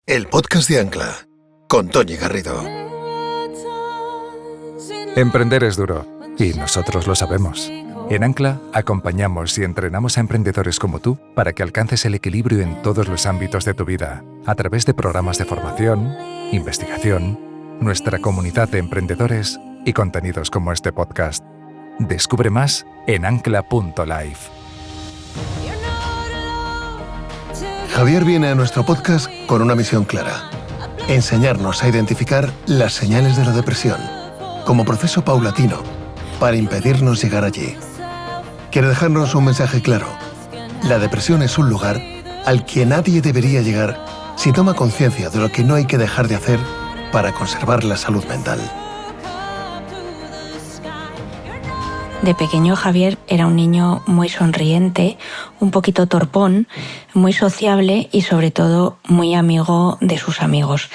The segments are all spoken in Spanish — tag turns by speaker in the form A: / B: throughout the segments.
A: El podcast de Ancla, con Toñi Garrido.
B: Emprender es duro, y nosotros lo sabemos. En Ancla acompañamos y entrenamos a emprendedores como tú para que alcances el equilibrio en todos los ámbitos de tu vida, a través de programas de formación, investigación, nuestra comunidad de emprendedores y contenidos como este podcast. Descubre más en ancla.life.
A: Javier viene a nuestro podcast con una misión clara: enseñarnos a identificar las señales de la depresión como proceso paulatino para impedirnos llegar allí. Quiere dejarnos un mensaje claro: la depresión es un lugar al que nadie debería llegar si toma conciencia de lo que no hay que dejar de hacer para conservar la salud mental.
C: De pequeño, Javier era un niño muy sonriente, un poquito torpón, muy sociable y sobre todo muy amigo de sus amigos.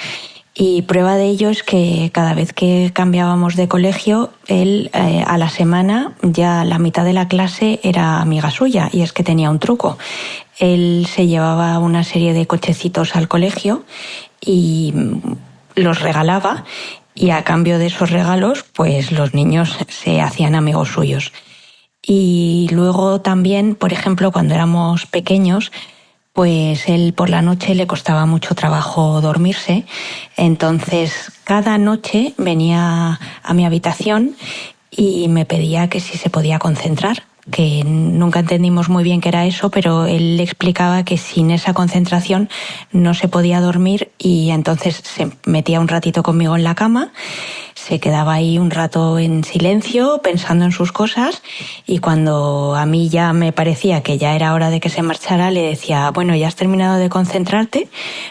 C: Y prueba de ello es que cada vez que cambiábamos de colegio, él a la semana ya la mitad de la clase era amiga suya, y es que tenía un truco. Él se llevaba una serie de cochecitos al colegio y los regalaba, y a cambio de esos regalos, pues los niños se hacían amigos suyos. Y luego también, por ejemplo, cuando éramos pequeños, pues él por la noche le costaba mucho trabajo dormirse. Entonces, cada noche venía a mi habitación y me pedía que si se podía concentrar, que nunca entendimos muy bien qué era eso, pero él le explicaba que sin esa concentración no se podía dormir, y entonces se metía un ratito conmigo en la cama, se quedaba ahí un rato en silencio pensando en sus cosas, y cuando a mí ya me parecía que ya era hora de que se marchara, le decía: bueno, ¿ya has terminado de concentrarte?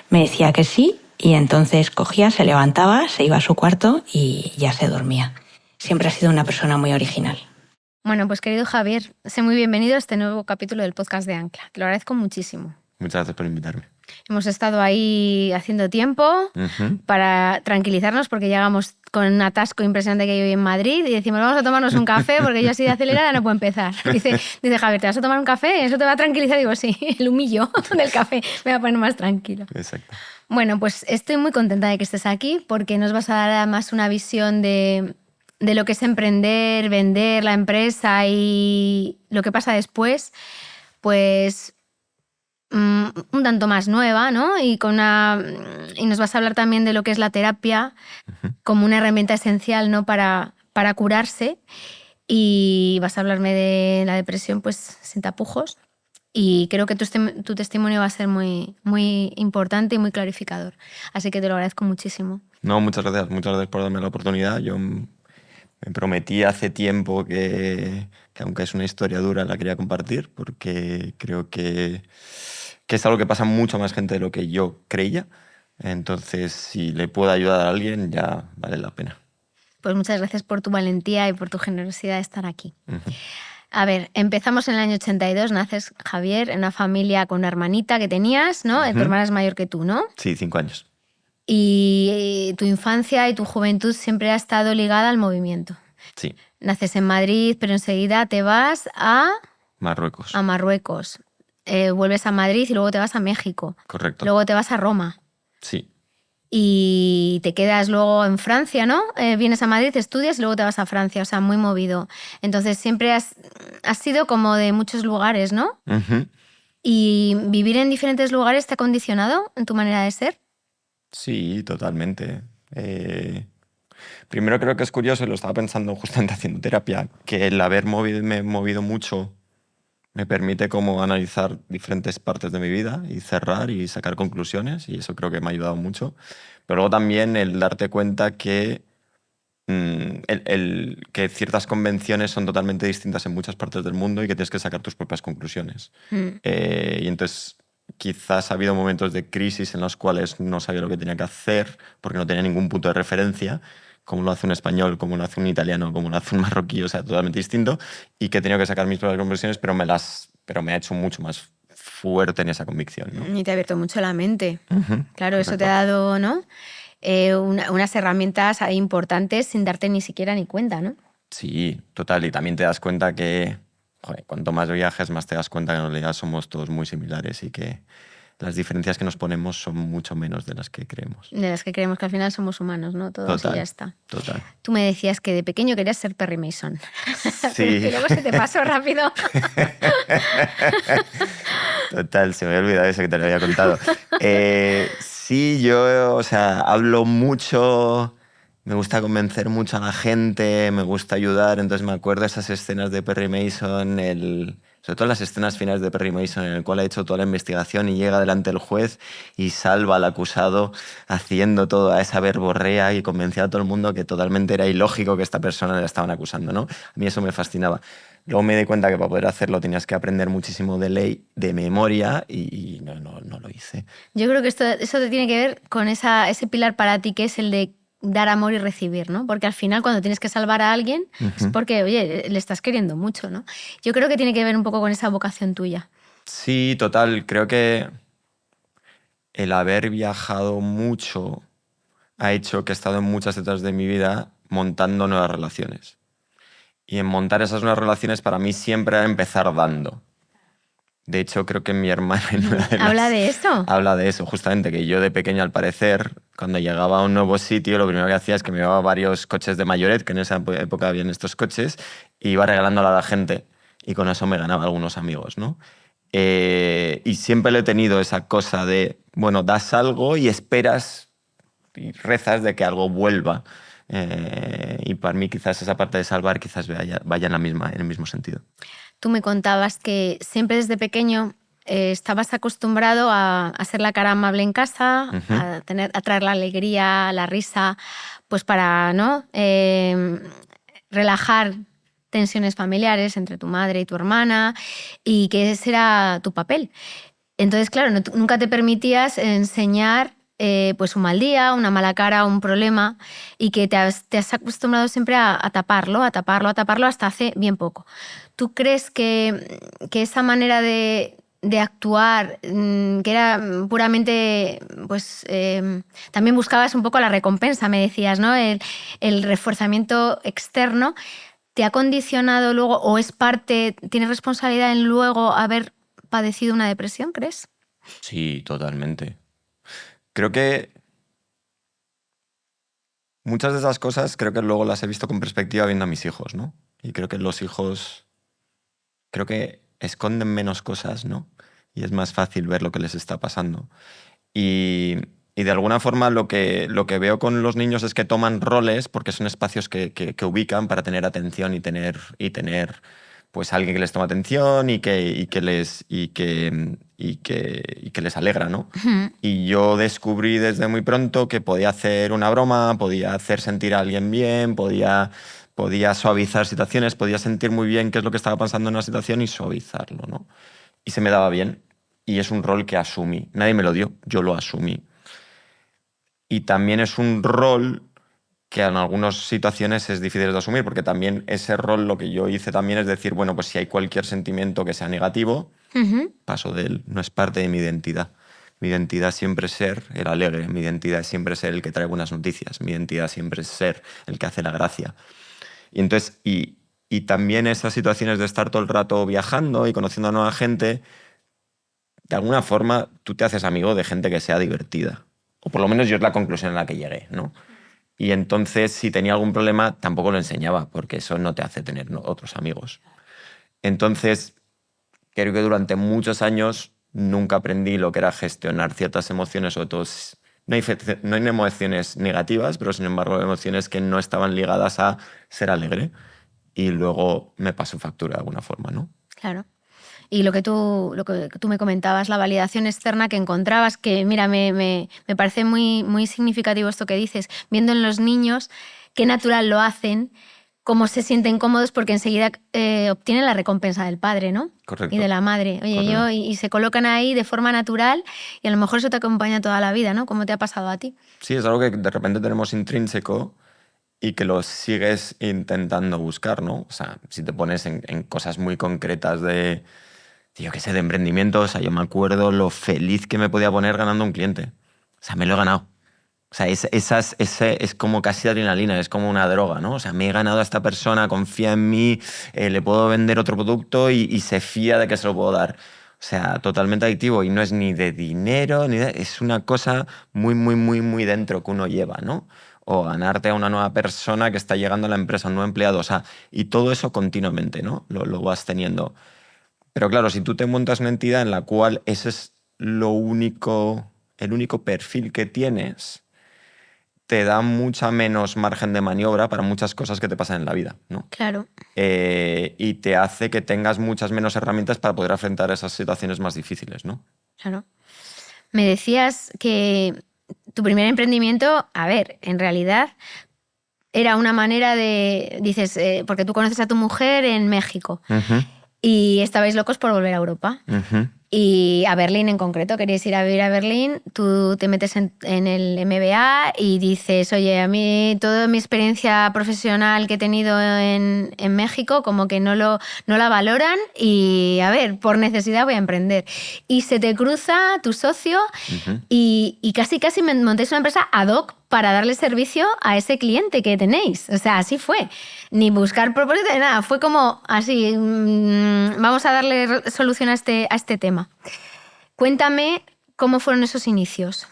C: Me decía que sí, y entonces cogía, se levantaba, se iba a su cuarto y ya se dormía. Siempre ha sido una persona muy original.
D: Bueno, pues querido Javier, sé muy bienvenido a este nuevo capítulo del podcast de Ancla. Te lo agradezco muchísimo.
E: Muchas gracias por invitarme.
D: Hemos estado ahí haciendo tiempo para tranquilizarnos, porque llegamos con un atasco impresionante que hay hoy en Madrid y decimos: vamos a tomarnos un café, porque yo así de acelerada no puedo empezar. Dice Javier: ¿te vas a tomar un café? ¿Eso te va a tranquilizar? Digo: sí, el humillo del café me va a poner más tranquilo.
E: Exacto.
D: Bueno, pues estoy muy contenta de que estés aquí, porque nos vas a dar además una visión de lo que es emprender, vender la empresa y lo que pasa después, pues un tanto más nueva, ¿no? Y nos vas a hablar también de lo que es la terapia como una herramienta esencial, ¿no? para curarse, y vas a hablarme de la depresión, pues sin tapujos, y creo que tu testimonio va a ser muy, muy importante y muy clarificador, así que te lo agradezco muchísimo.
E: No, muchas gracias por darme la oportunidad. Yo me prometí hace tiempo que aunque es una historia dura, la quería compartir, porque creo que es algo que pasa a mucha más gente de lo que yo creía. Entonces, si le puedo ayudar a alguien, ya vale la pena.
D: Pues muchas gracias por tu valentía y por tu generosidad de estar aquí. A ver, empezamos en el año 82, naces, Javier, en una familia con una hermanita que tenías, ¿no? Tu hermana es mayor que tú, ¿no?
E: Sí, 5 años.
D: Y tu infancia y tu juventud siempre ha estado ligada al movimiento.
E: Sí.
D: Naces en Madrid, pero enseguida te vas a
E: Marruecos.
D: Vuelves a Madrid y luego te vas a México.
E: Correcto.
D: Luego te vas a Roma.
E: Sí.
D: Y te quedas luego en Francia, ¿no? Vienes a Madrid, estudias y luego te vas a Francia, o sea, muy movido. Entonces siempre has sido como de muchos lugares, ¿no? ¿Y vivir en diferentes lugares te ha condicionado en tu manera de ser?
E: Sí, totalmente. Primero, creo que es curioso, y lo estaba pensando justamente haciendo terapia, que el haberme movido mucho me permite como analizar diferentes partes de mi vida y cerrar y sacar conclusiones, y eso creo que me ha ayudado mucho. Pero luego también el darte cuenta que, que ciertas convenciones son totalmente distintas en muchas partes del mundo y que tienes que sacar tus propias conclusiones. Y entonces quizás ha habido momentos de crisis en los cuales no sabía lo que tenía que hacer porque no tenía ningún punto de referencia, como lo hace un español, como lo hace un italiano, como lo hace un marroquí, o sea, totalmente distinto, y que he tenido que sacar mis propias conclusiones, pero me ha hecho mucho más fuerte en esa convicción, ¿no?
D: Y te ha abierto mucho la mente. Claro,
E: correcto.
D: Eso te ha dado, ¿no? Unas herramientas importantes sin darte ni siquiera ni cuenta, ¿no?
E: Sí, total, y también te das cuenta que, joder, cuanto más viajes, más te das cuenta que en realidad somos todos muy similares y que las diferencias que nos ponemos son mucho menos de las que creemos.
D: De las que creemos, que al final somos humanos, ¿no? Todos y ya está.
E: Total.
D: Tú me decías que de pequeño querías ser Perry Mason.
E: Sí.
D: Y luego se te pasó rápido.
E: Total, se me había olvidado eso que te lo había contado. Sí, yo, o sea, hablo mucho, me gusta convencer mucho a la gente, me gusta ayudar, entonces me acuerdo de esas escenas de Perry Mason, sobre todo las escenas finales de Perry Mason, en el cual ha hecho toda la investigación y llega delante del juez y salva al acusado haciendo toda esa verborrea y convencía a todo el mundo que totalmente era ilógico que esta persona le estaban acusando, ¿no? A mí eso me fascinaba. Luego me di cuenta que para poder hacerlo tenías que aprender muchísimo de ley, de memoria, y no lo hice.
D: Yo creo que eso te tiene que ver con ese pilar para ti que es el de dar amor y recibir, ¿no? Porque al final cuando tienes que salvar a alguien es porque, oye, le estás queriendo mucho, ¿no? Yo creo que tiene que ver un poco con esa vocación tuya.
E: Sí, total. Creo que el haber viajado mucho ha hecho que he estado en muchas etapas de mi vida montando nuevas relaciones. Y en montar esas nuevas relaciones para mí siempre era empezar dando. De hecho, creo que mi hermana...
D: ¿Habla de eso?
E: Habla de eso, justamente, que yo de pequeño, al parecer, cuando llegaba a un nuevo sitio, lo primero que hacía es que me llevaba varios coches de mayoret, que en esa época habían estos coches, y iba regalándolo a la gente. Y con eso me ganaba algunos amigos, ¿no? Y siempre le he tenido esa cosa de, bueno, das algo y esperas y rezas de que algo vuelva. Y para mí quizás esa parte de salvar quizás vaya en el mismo sentido.
D: Tú me contabas que siempre desde pequeño estabas acostumbrado a ser la cara amable en casa, a traer la alegría, la risa, pues para, ¿no? Relajar tensiones familiares entre tu madre y tu hermana, y que ese era tu papel. Entonces, claro, nunca te permitías enseñar pues un mal día, una mala cara, un problema, y que te has acostumbrado siempre a taparlo hasta hace bien poco. ¿Tú crees que esa manera de actuar, que era puramente, pues también buscabas un poco la recompensa, me decías, ¿no? El reforzamiento externo, ¿te ha condicionado luego o es parte, tienes responsabilidad en luego haber padecido una depresión, crees?
E: Sí, totalmente. Creo que muchas de esas cosas creo que luego las he visto con perspectiva viendo a mis hijos, ¿no? Y creo que los hijos creo que esconden menos cosas, ¿no? Y es más fácil ver lo que les está pasando. Y de alguna forma lo que veo con los niños es que toman roles porque son espacios que ubican para tener atención y tener pues alguien que les toma atención y que les alegra, ¿no? Y yo descubrí desde muy pronto que podía hacer una broma, podía hacer sentir a alguien bien, podía suavizar situaciones, podía sentir muy bien qué es lo que estaba pasando en una situación y suavizarlo, ¿no? Y se me daba bien. Y es un rol que asumí. Nadie me lo dio, yo lo asumí. Y también es un rol que en algunas situaciones es difícil de asumir, porque también ese rol lo que yo hice también es decir, bueno, pues si hay cualquier sentimiento que sea negativo, paso de él, no es parte de mi identidad. Mi identidad siempre es ser el alegre, mi identidad siempre es ser el que trae buenas noticias, mi identidad siempre es ser el que hace la gracia. Y entonces, y también esas situaciones de estar todo el rato viajando y conociendo a nueva gente, de alguna forma tú te haces amigo de gente que sea divertida. O por lo menos yo es la conclusión a la que llegué, ¿no? Y entonces, si tenía algún problema, tampoco lo enseñaba, porque eso no te hace tener otros amigos. Entonces, creo que durante muchos años nunca aprendí lo que era gestionar ciertas emociones, sobre todo no hay emociones negativas, pero sin embargo emociones que no estaban ligadas a ser alegre. Y luego me pasó factura de alguna forma, ¿no?
D: Claro. Y lo que tú me comentabas, la validación externa que encontrabas, que mira, me parece muy, muy significativo esto que dices, viendo en los niños qué natural lo hacen, cómo se sienten cómodos porque enseguida obtienen la recompensa del padre, ¿no?
E: Correcto.
D: Y de la madre. Oye, y se colocan ahí de forma natural y a lo mejor eso te acompaña toda la vida, ¿no? ¿Cómo te ha pasado a ti?
E: Sí, es algo que de repente tenemos intrínseco y que lo sigues intentando buscar, ¿no? O sea, si te pones en cosas muy concretas de, yo qué sé, de emprendimiento, o sea, yo me acuerdo lo feliz que me podía poner ganando un cliente. O sea, me lo he ganado. O sea, es como casi adrenalina, es como una droga, ¿no? O sea, me he ganado a esta persona, confía en mí, le puedo vender otro producto y se fía de que se lo puedo dar. sea, totalmente adictivo y no es ni de dinero, es una cosa muy, muy, muy, muy dentro que uno lleva, ¿no? O ganarte a una nueva persona que está llegando a la empresa, un nuevo empleado, o sea, y todo eso continuamente, ¿no? Lo vas teniendo. Pero claro, si tú te montas una entidad en la cual ese es el único perfil que tienes, te da mucha menos margen de maniobra para muchas cosas que te pasan en la vida, ¿no?
D: Claro.
E: Y te hace que tengas muchas menos herramientas para poder afrontar esas situaciones más difíciles, ¿no?
D: Claro. Me decías que tu primer emprendimiento, a ver, en realidad era una manera de, dices, porque tú conoces a tu mujer en México
E: Ujú,
D: y estabais locos por volver a Europa.
E: ujú.
D: Y a Berlín en concreto, queríais ir a vivir a Berlín, tú te metes en el MBA y dices, oye, a mí toda mi experiencia profesional que he tenido en México como que no la valoran y, a ver, por necesidad voy a emprender. Y se te cruza tu socio
E: Ujú.
D: y casi montáis una empresa ad hoc para darle servicio a ese cliente que tenéis. O sea, así fue. Ni buscar propósito de nada. Fue como así, vamos a darle solución a este tema. Cuéntame cómo fueron esos inicios.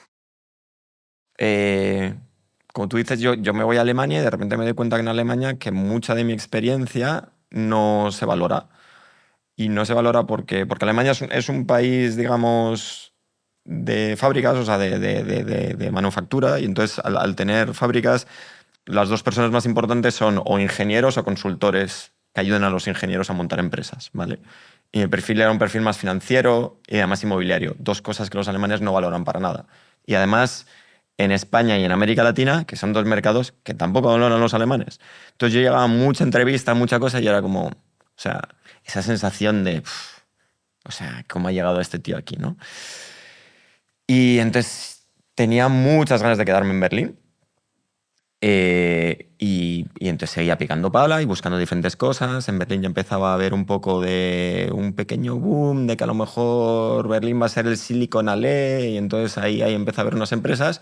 E: Como tú dices, yo me voy a Alemania y de repente me doy cuenta que en Alemania que mucha de mi experiencia no se valora. Y no se valora porque Alemania es un país, digamos, de fábricas, o sea, de manufactura. Y entonces, al tener fábricas, las dos personas más importantes son o ingenieros o consultores que ayuden a los ingenieros a montar empresas, ¿vale? Y mi perfil era un perfil más financiero y además inmobiliario. Dos cosas que los alemanes no valoran para nada. Y además, en España y en América Latina, que son dos mercados que tampoco valoran los alemanes. Entonces yo llegaba a mucha entrevista, mucha cosa y era como, o sea, esa sensación de, o sea, ¿cómo ha llegado este tío aquí, no? Y entonces tenía muchas ganas de quedarme en Berlín. Y entonces seguía picando pala y buscando diferentes cosas. En Berlín ya empezaba a haber un poco de un pequeño boom de que a lo mejor Berlín va a ser el Silicon Alley. Y entonces ahí empecé a ver unas empresas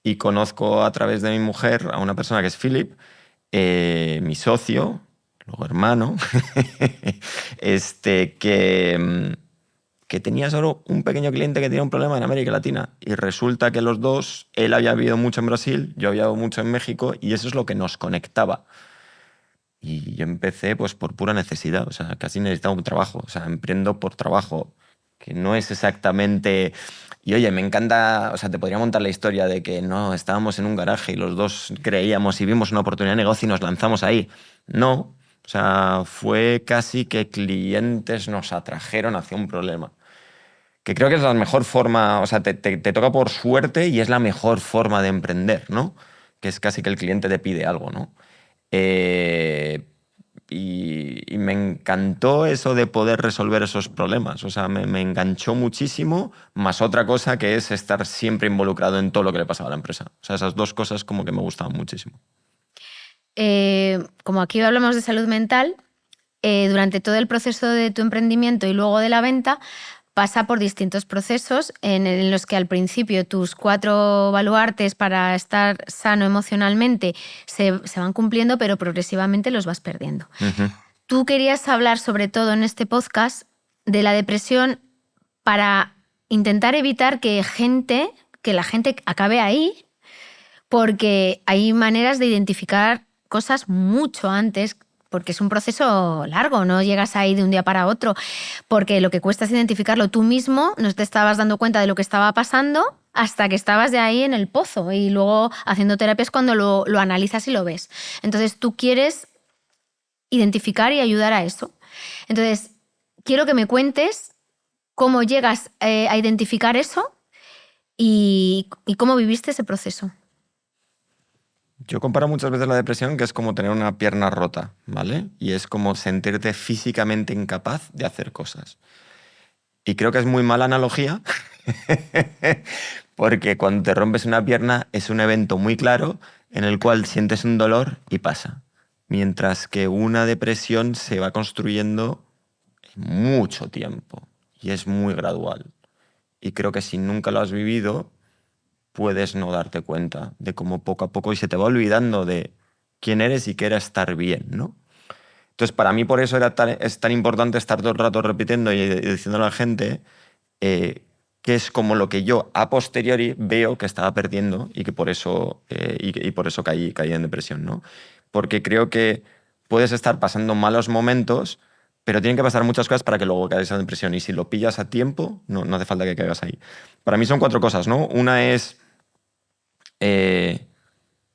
E: y conozco a través de mi mujer a una persona que es Philip, mi socio, luego hermano, que tenía solo un pequeño cliente que tenía un problema en América Latina. Y resulta que los dos, él había vivido mucho en Brasil, yo había vivido mucho en México, y eso es lo que nos conectaba. Y yo empecé pues por pura necesidad, o sea, casi necesitaba un trabajo, o sea, emprendo por trabajo, que no es exactamente... Y oye, me encanta, o sea, te podría montar la historia de que no, estábamos en un garaje y los dos creíamos y vimos una oportunidad de negocio y nos lanzamos ahí. No, o sea, fue casi que clientes nos atrajeron hacia un problema. Que creo que es la mejor forma, o sea, te toca por suerte y es la mejor forma de emprender, ¿no? Que es casi que el cliente te pide algo, ¿no? Y me encantó eso de poder resolver esos problemas. O sea, me enganchó muchísimo, más otra cosa que es estar siempre involucrado en todo lo que le pasaba a la empresa. O sea, esas dos cosas como que me gustaban muchísimo.
D: Como aquí hablamos de salud mental, durante todo el proceso de tu emprendimiento y luego de la venta, pasa por distintos procesos en los que al principio tus 4 baluartes para estar sano emocionalmente se van cumpliendo, pero progresivamente los vas perdiendo.
E: Ujú.
D: Tú querías hablar sobre todo en este podcast de la depresión para intentar evitar que la gente acabe ahí, porque hay maneras de identificar cosas mucho antes, porque es un proceso largo, no llegas ahí de un día para otro, porque lo que cuesta es identificarlo tú mismo, no te estabas dando cuenta de lo que estaba pasando hasta que estabas de ahí en el pozo y luego haciendo terapias cuando lo analizas y lo ves. Entonces tú quieres identificar y ayudar a eso. Entonces, quiero que me cuentes cómo llegas a identificar eso y cómo viviste ese proceso.
E: Yo comparo muchas veces la depresión que es como tener una pierna rota, ¿vale? Y es como sentirte físicamente incapaz de hacer cosas. Y creo que es muy mala analogía, porque cuando te rompes una pierna es un evento muy claro en el cual sientes un dolor y pasa. Mientras que una depresión se va construyendo en mucho tiempo y es muy gradual. Y creo que si nunca lo has vivido, puedes no darte cuenta de cómo poco a poco y se te va olvidando de quién eres y qué era estar bien, ¿no? Entonces, para mí por eso es tan importante estar todo el rato repitiendo y diciendo a la gente que es como lo que yo a posteriori veo que estaba perdiendo y que por eso, y por eso caí en depresión, ¿no? Porque creo que puedes estar pasando malos momentos, pero tienen que pasar muchas cosas para que luego caigas en depresión. Y si lo pillas a tiempo, no hace falta que caigas ahí. Para mí son 4 cosas, ¿no? Una es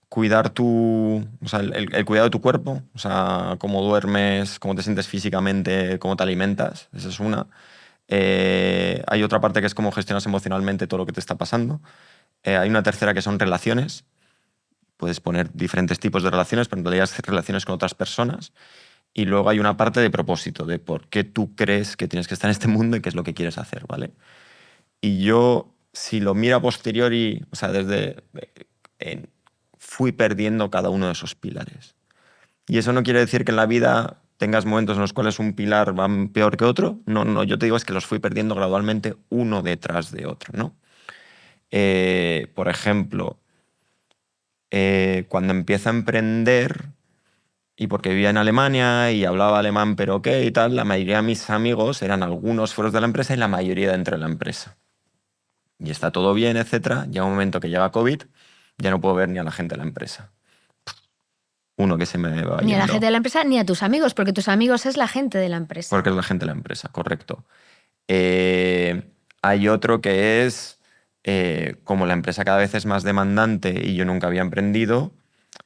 E: cuidar o sea, el cuidado de tu cuerpo, o sea, cómo duermes, cómo te sientes físicamente, cómo te alimentas. Esa es una. Hay otra parte que es cómo gestionas emocionalmente todo lo que te está pasando. Hay una tercera que son relaciones. Puedes poner diferentes tipos de relaciones, pero en realidad es relaciones con otras personas. Y luego hay una parte de propósito, de por qué tú crees que tienes que estar en este mundo y qué es lo que quieres hacer, ¿vale? Y yo, si lo miro a posteriori, o sea, fui perdiendo cada uno de esos pilares. Y eso no quiere decir que en la vida tengas momentos en los cuales un pilar va peor que otro. No, yo te digo es que los fui perdiendo gradualmente uno detrás de otro, ¿no? Por ejemplo, cuando empiezo a emprender, y porque vivía en Alemania y hablaba alemán pero ok y tal, la mayoría de mis amigos eran algunos fuera de la empresa y la mayoría dentro de la empresa. Y está todo bien, etcétera. Llega un momento que llega COVID, ya no puedo ver ni a la gente de la empresa. Uno que se me va yendo.
D: Ni a la gente de la empresa ni a tus amigos, porque tus amigos es la gente de la empresa.
E: Porque es la gente de la empresa, correcto. Hay otro que es, como la empresa cada vez es más demandante y yo nunca había emprendido,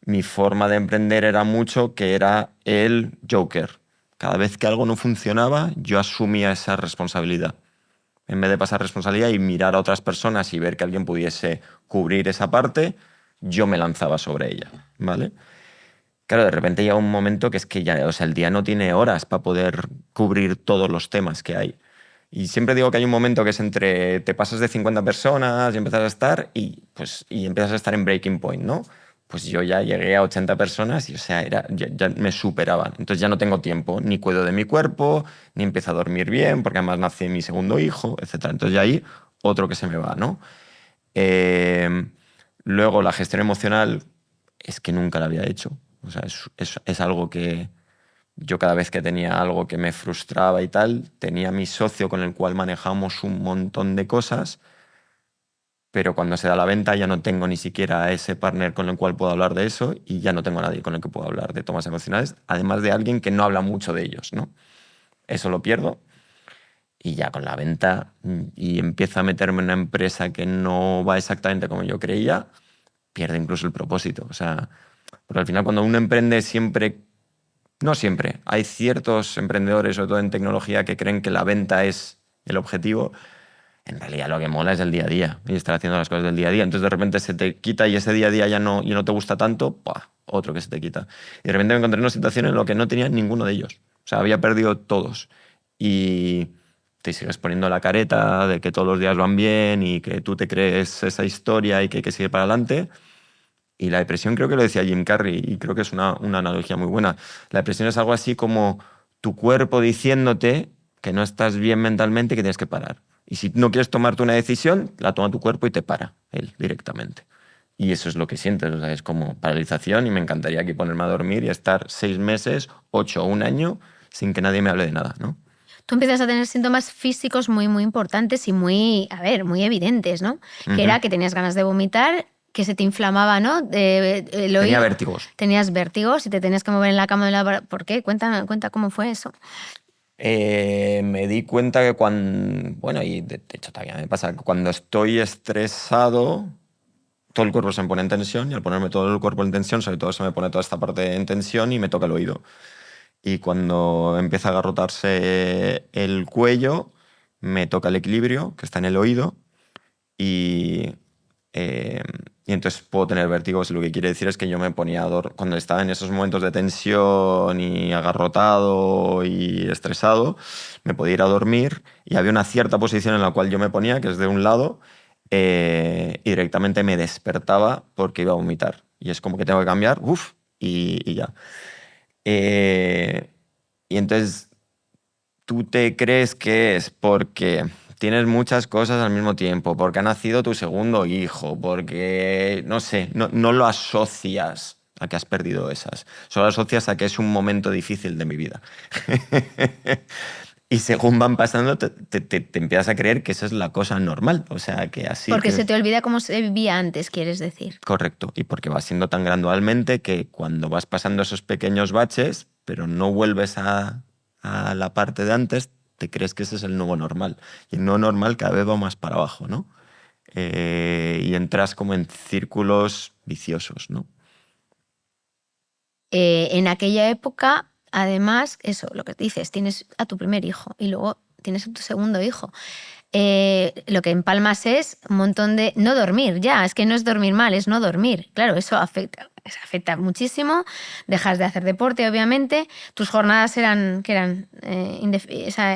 E: mi forma de emprender era mucho que era el Joker. Cada vez que algo no funcionaba, yo asumía esa responsabilidad. En vez de pasar responsabilidad y mirar a otras personas y ver que alguien pudiese cubrir esa parte, yo me lanzaba sobre ella, ¿vale? Claro, de repente llega un momento que es que ya, o sea, el día no tiene horas para poder cubrir todos los temas que hay. Y siempre digo que hay un momento que es entre te pasas de 50 personas y empiezas a estar y empiezas a estar en breaking point, ¿no? Pues yo ya llegué a 80 personas y, o sea, ya me superaban. Entonces ya no tengo tiempo, ni cuido de mi cuerpo, ni empiezo a dormir bien, porque además nace mi segundo hijo, etc. Entonces ya ahí otro que se me va, ¿no? Luego la gestión emocional es que nunca la había hecho. O sea, es algo que yo cada vez que tenía algo que me frustraba y tal, tenía mi socio con el cual manejamos un montón de cosas, pero cuando se da la venta ya no tengo ni siquiera a ese partner con el cual puedo hablar de eso y ya no tengo a nadie con el que puedo hablar de temas emocionales, además de alguien que no habla mucho de ellos, ¿no? Eso lo pierdo y ya con la venta y empiezo a meterme en una empresa que no va exactamente como yo creía, pierde incluso el propósito. O sea, porque al final cuando uno emprende no siempre, hay ciertos emprendedores, sobre todo en tecnología, que creen que la venta es el objetivo. En realidad lo que mola es el día a día y estar haciendo las cosas del día a día. Entonces de repente se te quita y ese día a día ya no te gusta tanto, ¡pua!, otro que se te quita. Y de repente me encontré en una situación en la que no tenía ninguno de ellos. O sea, había perdido todos. Y te sigues poniendo la careta de que todos los días van bien y que tú te crees esa historia y que hay que seguir para adelante. Y la depresión creo que lo decía Jim Carrey y creo que es una analogía muy buena. La depresión es algo así como tu cuerpo diciéndote que no estás bien mentalmente y que tienes que parar. Y si no quieres tomarte una decisión, la toma tu cuerpo y te para él directamente. Y eso es lo que sientes, o sea, es como paralización y me encantaría aquí ponerme a dormir y estar 6 meses, 8 o un año sin que nadie me hable de nada, ¿no?
D: Tú empiezas a tener síntomas físicos muy, muy importantes y muy evidentes, ¿no? Que era que tenías ganas de vomitar, que se te inflamaba, ¿no?
E: Tenía vértigos.
D: Tenías vértigos y te tenías que mover en la cama. ¿Por qué? Cuenta cómo fue eso.
E: Me di cuenta que bueno, y de hecho todavía me pasa, cuando estoy estresado, todo el cuerpo se me pone en tensión y al ponerme todo el cuerpo en tensión, sobre todo se me pone toda esta parte en tensión y me toca el oído. Y cuando empieza a agarrotarse el cuello, me toca el equilibrio, que está en el oído, y entonces puedo tener vértigos. Lo que quiere decir es que yo me ponía cuando estaba en esos momentos de tensión y agarrotado y estresado, me podía ir a dormir y había una cierta posición en la cual yo me ponía, que es de un lado, y directamente me despertaba porque iba a vomitar. Y es como que tengo que cambiar, y ya. Y entonces tú te crees que es porque tienes muchas cosas al mismo tiempo, porque ha nacido tu segundo hijo, porque, no sé, no lo asocias a que has perdido esas. Solo asocias a que es un momento difícil de mi vida. Y según van pasando, te empiezas a creer que esa es la cosa normal. O sea, que así...
D: Porque
E: que...
D: se te olvida cómo se vivía antes, quieres decir.
E: Correcto. Y porque va siendo tan gradualmente que cuando vas pasando esos pequeños baches, pero no vuelves a la parte de antes, te crees que ese es el nuevo normal. Y el nuevo normal cada vez va más para abajo, ¿no? Y entras como en círculos viciosos, ¿no?
D: En aquella época, además, eso, lo que dices, tienes a tu primer hijo y luego tienes a tu segundo hijo. Lo que empalmas es un montón de no dormir, ya, es que no es dormir mal, es no dormir. Claro, eso afecta muchísimo, dejas de hacer deporte, obviamente, tus jornadas eran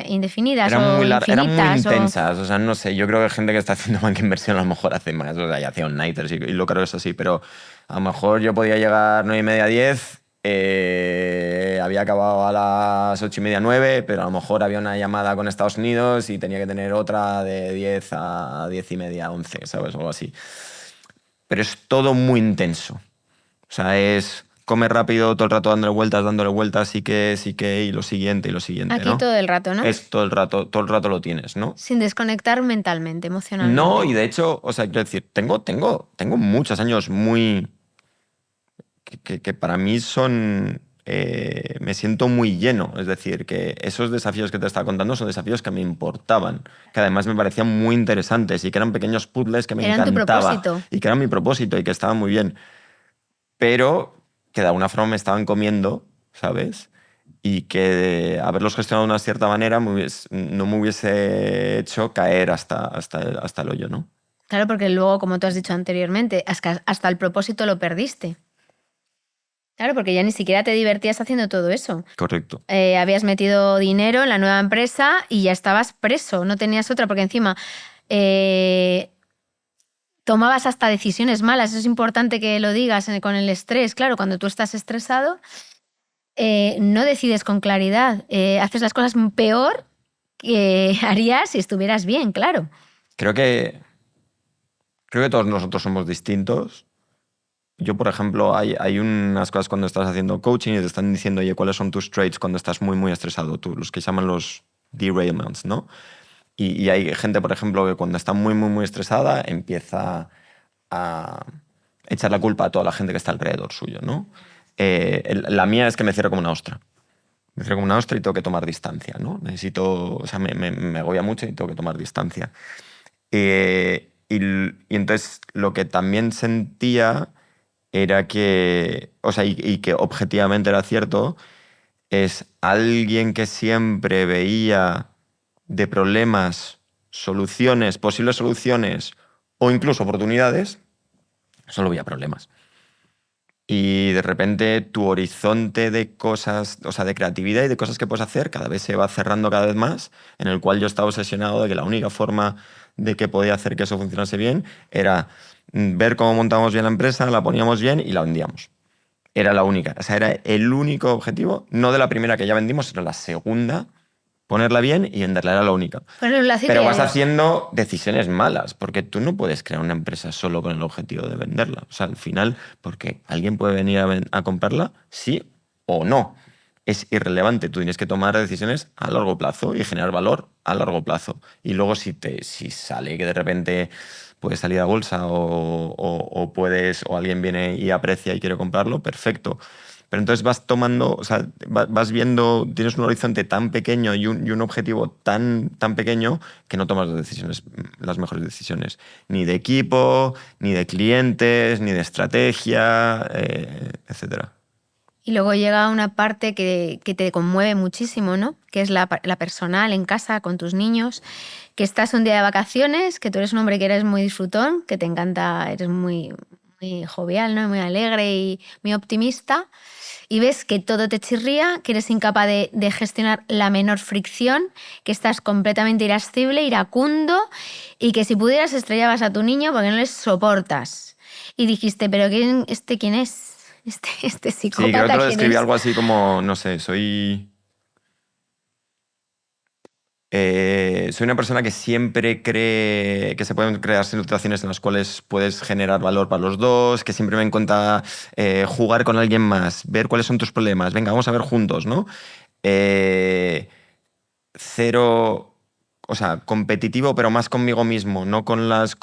D: indefinidas
E: eran
D: o
E: muy
D: infinitas.
E: Eran muy intensas, o sea, no sé, yo creo que gente que está haciendo banca inversión a lo mejor hace más, o sea, ya hacía un nighters y lo creo que es así, pero a lo mejor yo podía llegar 9:30, 10, había acabado a las 8:30, 9, pero a lo mejor había una llamada con Estados Unidos y tenía que tener otra de 10 a 10:30, 11, ¿sabes? O algo así. Pero es todo muy intenso. O sea, es comer rápido todo el rato dándole vueltas, sí que, y lo siguiente,
D: Aquí
E: ¿no?
D: todo el rato, ¿no?
E: Es todo el rato lo tienes, ¿no?
D: Sin desconectar mentalmente, emocionalmente.
E: No, y de hecho, o sea, quiero decir, tengo muchos años muy... que para mí son... me siento muy lleno, es decir, que esos desafíos que te estaba contando son desafíos que me importaban, que además me parecían muy interesantes y que eran pequeños puzzles que me
D: encantaba.
E: Eran tu
D: propósito.
E: Y que eran mi propósito y que estaban muy bien. Pero que de alguna forma me estaban comiendo, ¿sabes? Y que haberlos gestionado de una cierta manera no me hubiese hecho caer hasta el hoyo, ¿no?
D: Claro, porque luego, como tú has dicho anteriormente, hasta el propósito lo perdiste. Claro, porque ya ni siquiera te divertías haciendo todo eso.
E: Correcto.
D: Habías metido dinero en la nueva empresa y ya estabas preso, no tenías otra, porque encima tomabas hasta decisiones malas. Eso es importante que lo digas con el estrés. Claro, cuando tú estás estresado, no decides con claridad. Haces las cosas peor que harías si estuvieras bien, claro.
E: Creo que todos nosotros somos distintos. Yo, por ejemplo, hay unas cosas cuando estás haciendo coaching y te están diciendo, oye, ¿cuáles son tus traits cuando estás muy, muy estresado? Los que llaman los derailments, ¿no? Y hay gente, por ejemplo, que cuando está muy, muy, muy estresada empieza a echar la culpa a toda la gente que está alrededor suyo, ¿no? La mía es que me cierro como una ostra. Me cierro como una ostra y tengo que tomar distancia, ¿no? O sea, me agobia mucho y tengo que tomar distancia. Y entonces lo que también sentía era que, o sea, y que objetivamente era cierto, es alguien que siempre veía de problemas, soluciones, posibles soluciones o incluso oportunidades, solo veía problemas. Y de repente tu horizonte de cosas, o sea, de creatividad y de cosas que puedes hacer cada vez se va cerrando cada vez más, en el cual yo estaba obsesionado de que la única forma de que podía hacer que eso funcionase bien era ver cómo montábamos bien la empresa, la poníamos bien y la vendíamos. Era la única. O sea, era el único objetivo, no de la primera que ya vendimos, sino la segunda, ponerla bien y venderla, era la única. Pero vas haciendo decisiones malas, porque tú no puedes crear una empresa solo con el objetivo de venderla. O sea, al final, porque alguien puede venir a comprarla, sí o no. Es irrelevante. Tú tienes que tomar decisiones a largo plazo y generar valor a largo plazo. Y luego si sale que de repente puedes salir a bolsa o alguien viene y aprecia y quiere comprarlo, perfecto. Pero entonces vas tomando, o sea, vas viendo, tienes un horizonte tan pequeño y un objetivo tan pequeño que no tomas las mejores decisiones. Ni de equipo, ni de clientes, ni de estrategia, etcétera.
D: Y luego llega una parte que te conmueve muchísimo, ¿no? Que es la personal, en casa, con tus niños, que estás un día de vacaciones, que tú eres un hombre que eres muy disfrutón, que te encanta, eres muy, muy jovial, ¿no? Muy alegre y muy optimista, y ves que todo te chirría, que eres incapaz de gestionar la menor fricción, que estás completamente irascible, iracundo, y que si pudieras estrellabas a tu niño porque no les soportas. Y dijiste, ¿pero quién es? Este psicópata.
E: Sí, creo que te lo describí algo así como, no sé, soy Soy una persona que siempre cree que se pueden crear situaciones en las cuales puedes generar valor para los dos, que siempre me encanta jugar con alguien más, ver cuáles son tus problemas, venga, vamos a ver juntos, ¿no? Cero, o sea, competitivo, pero más conmigo mismo, no con las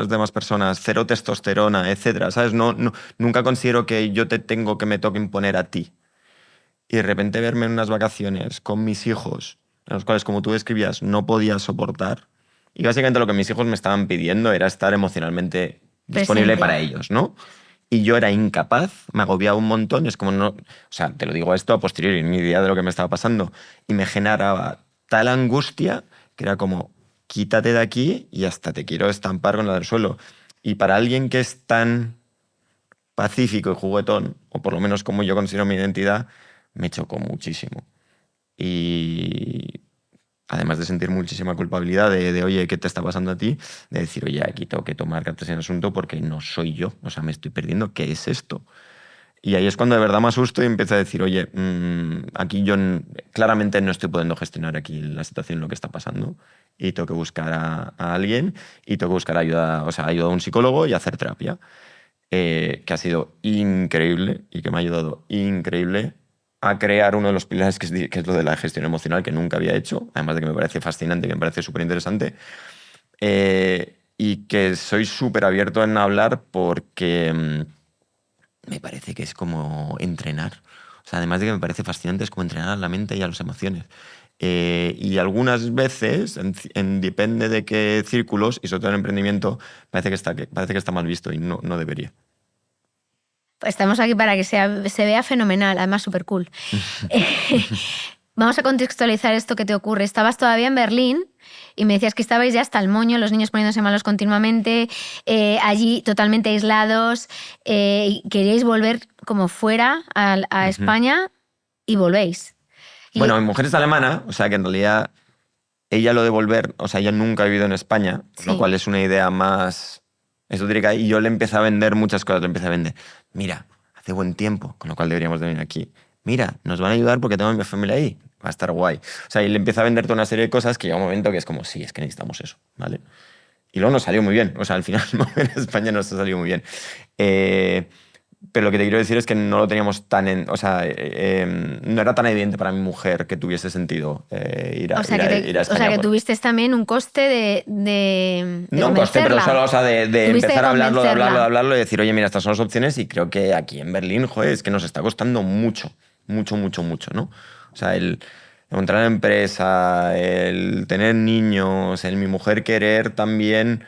E: demás personas, cero testosterona, etcétera, ¿sabes? Nunca considero que yo me toque imponer a ti. Y de repente verme en unas vacaciones con mis hijos, en los cuales, como tú describías, no podía soportar. Y básicamente lo que mis hijos me estaban pidiendo era estar emocionalmente disponible para ellos, ¿no? Y yo era incapaz, me agobiaba un montón, y es como no... O sea, te lo digo esto a posteriori, ni idea de lo que me estaba pasando. Y me generaba tal angustia que era como, quítate de aquí y hasta te quiero estampar con la del suelo. Y para alguien que es tan pacífico y juguetón, o por lo menos como yo considero mi identidad, me chocó muchísimo. Y además de sentir muchísima culpabilidad de oye, ¿qué te está pasando a ti? De decir, oye, aquí tengo que tomar cartas en el asunto porque no soy yo, o sea, me estoy perdiendo, ¿qué es esto? Y ahí es cuando de verdad me asusto y empiezo a decir, oye, aquí yo claramente no estoy pudiendo gestionar aquí la situación, lo que está pasando, y tengo que buscar a alguien y tengo que buscar ayuda, o sea, ayuda a un psicólogo y hacer terapia, que ha sido increíble y que me ha ayudado increíble a crear uno de los pilares que es lo de la gestión emocional, que nunca había hecho, además de que me parece fascinante, que me parece súper interesante, y que soy súper abierto en hablar porque me parece que es como entrenar. O sea, además de que me parece fascinante, es como entrenar a la mente y a las emociones. Y algunas veces, depende de qué círculos, y sobre todo en emprendimiento, parece que está mal visto y no debería.
D: Estamos aquí para que se vea fenomenal, además súper cool. Vamos a contextualizar esto que te ocurre. Estabas todavía en Berlín y me decías que estabais ya hasta el moño, los niños poniéndose malos continuamente, allí totalmente aislados, y queríais volver como fuera a España y volvéis.
E: Bueno, mi mujer es alemana, o sea que en realidad ella lo de volver, o sea, ella nunca ha vivido en España,
D: Sí.
E: lo cual es una idea más esotérica, y yo le empecé a vender muchas cosas, le empecé a vender. Mira, hace buen tiempo, con lo cual deberíamos de venir aquí. Mira, nos van a ayudar porque tengo a mi familia ahí, va a estar guay. O sea, y le empieza a vender toda una serie de cosas que llega un momento que es como, sí, es que necesitamos eso, ¿vale? Y luego nos salió muy bien, o sea, al final mover en España nos ha salido muy bien. Pero lo que te quiero decir es que no lo teníamos tan o sea, no era tan evidente para mi mujer que tuviese sentido ir a España.
D: O sea, que tuviste también un coste de
E: no un coste, pero solo, o sea, de empezar a hablarlo y decir, oye, mira, estas son las opciones, y creo que aquí en Berlín, joder, es que nos está costando mucho, ¿no? O sea, el montar una empresa, el tener niños, mi mujer querer también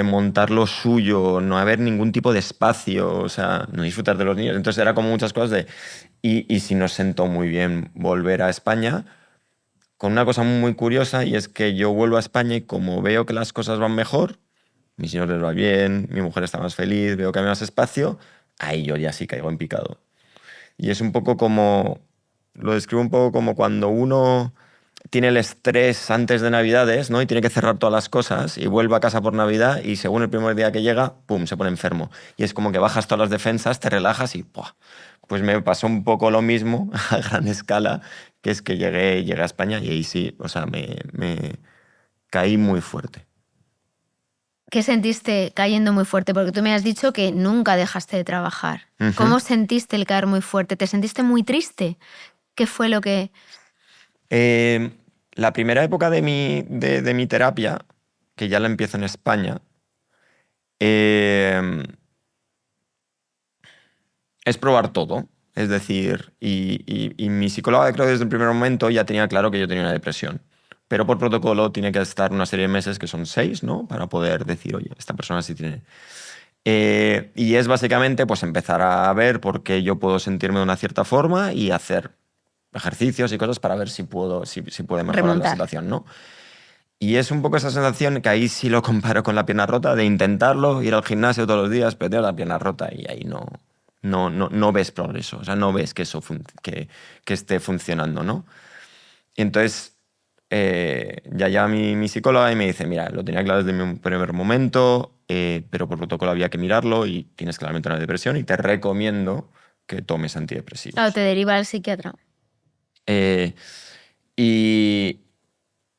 E: montar lo suyo, no haber ningún tipo de espacio, o sea, no disfrutar de los niños. Entonces era como muchas cosas de... Y sí nos sentó muy bien volver a España con una cosa muy curiosa, y es que yo vuelvo a España y como veo que las cosas van mejor, mis hijos les va bien, mi mujer está más feliz, veo que hay más espacio, ahí yo ya sí caigo en picado. Y es un poco como... Lo describo un poco como cuando uno tiene el estrés antes de Navidades, ¿no? Y tiene que cerrar todas las cosas y vuelve a casa por Navidad y según el primer día que llega, ¡pum!, se pone enfermo. Y es como que bajas todas las defensas, te relajas y ¡pua! Pues me pasó un poco lo mismo a gran escala, que es que llegué a España y ahí sí, o sea, me caí muy fuerte.
D: ¿Qué sentiste cayendo muy fuerte? Porque tú me has dicho que nunca dejaste de trabajar.
E: Ujú.
D: ¿Cómo sentiste el caer muy fuerte? ¿Te sentiste muy triste? ¿Qué fue lo que...?
E: La primera época de mi terapia, que ya la empiezo en España, es probar todo. Es decir, y mi psicóloga, creo que desde el primer momento ya tenía claro que yo tenía una depresión. Pero por protocolo tiene que estar una serie de meses, que son 6, ¿no? Para poder decir, oye, esta persona sí tiene... y es básicamente pues empezar a ver por qué yo puedo sentirme de una cierta forma y hacer ejercicios y cosas para ver si puede mejorar
D: Remontar.
E: la situación, ¿no? Y es un poco esa sensación que ahí sí lo comparo con la pierna rota, de intentarlo, ir al gimnasio todos los días, pero tengo la pierna rota y ahí no ves progreso, o sea, no ves que eso que esté funcionando, ¿no? Y entonces ya mi psicóloga y me dice, mira, lo tenía claro desde mi primer momento, pero por protocolo había que mirarlo y tienes claramente una depresión y te recomiendo que tomes antidepresivos.
D: Claro, te deriva al psiquiatra.
E: Y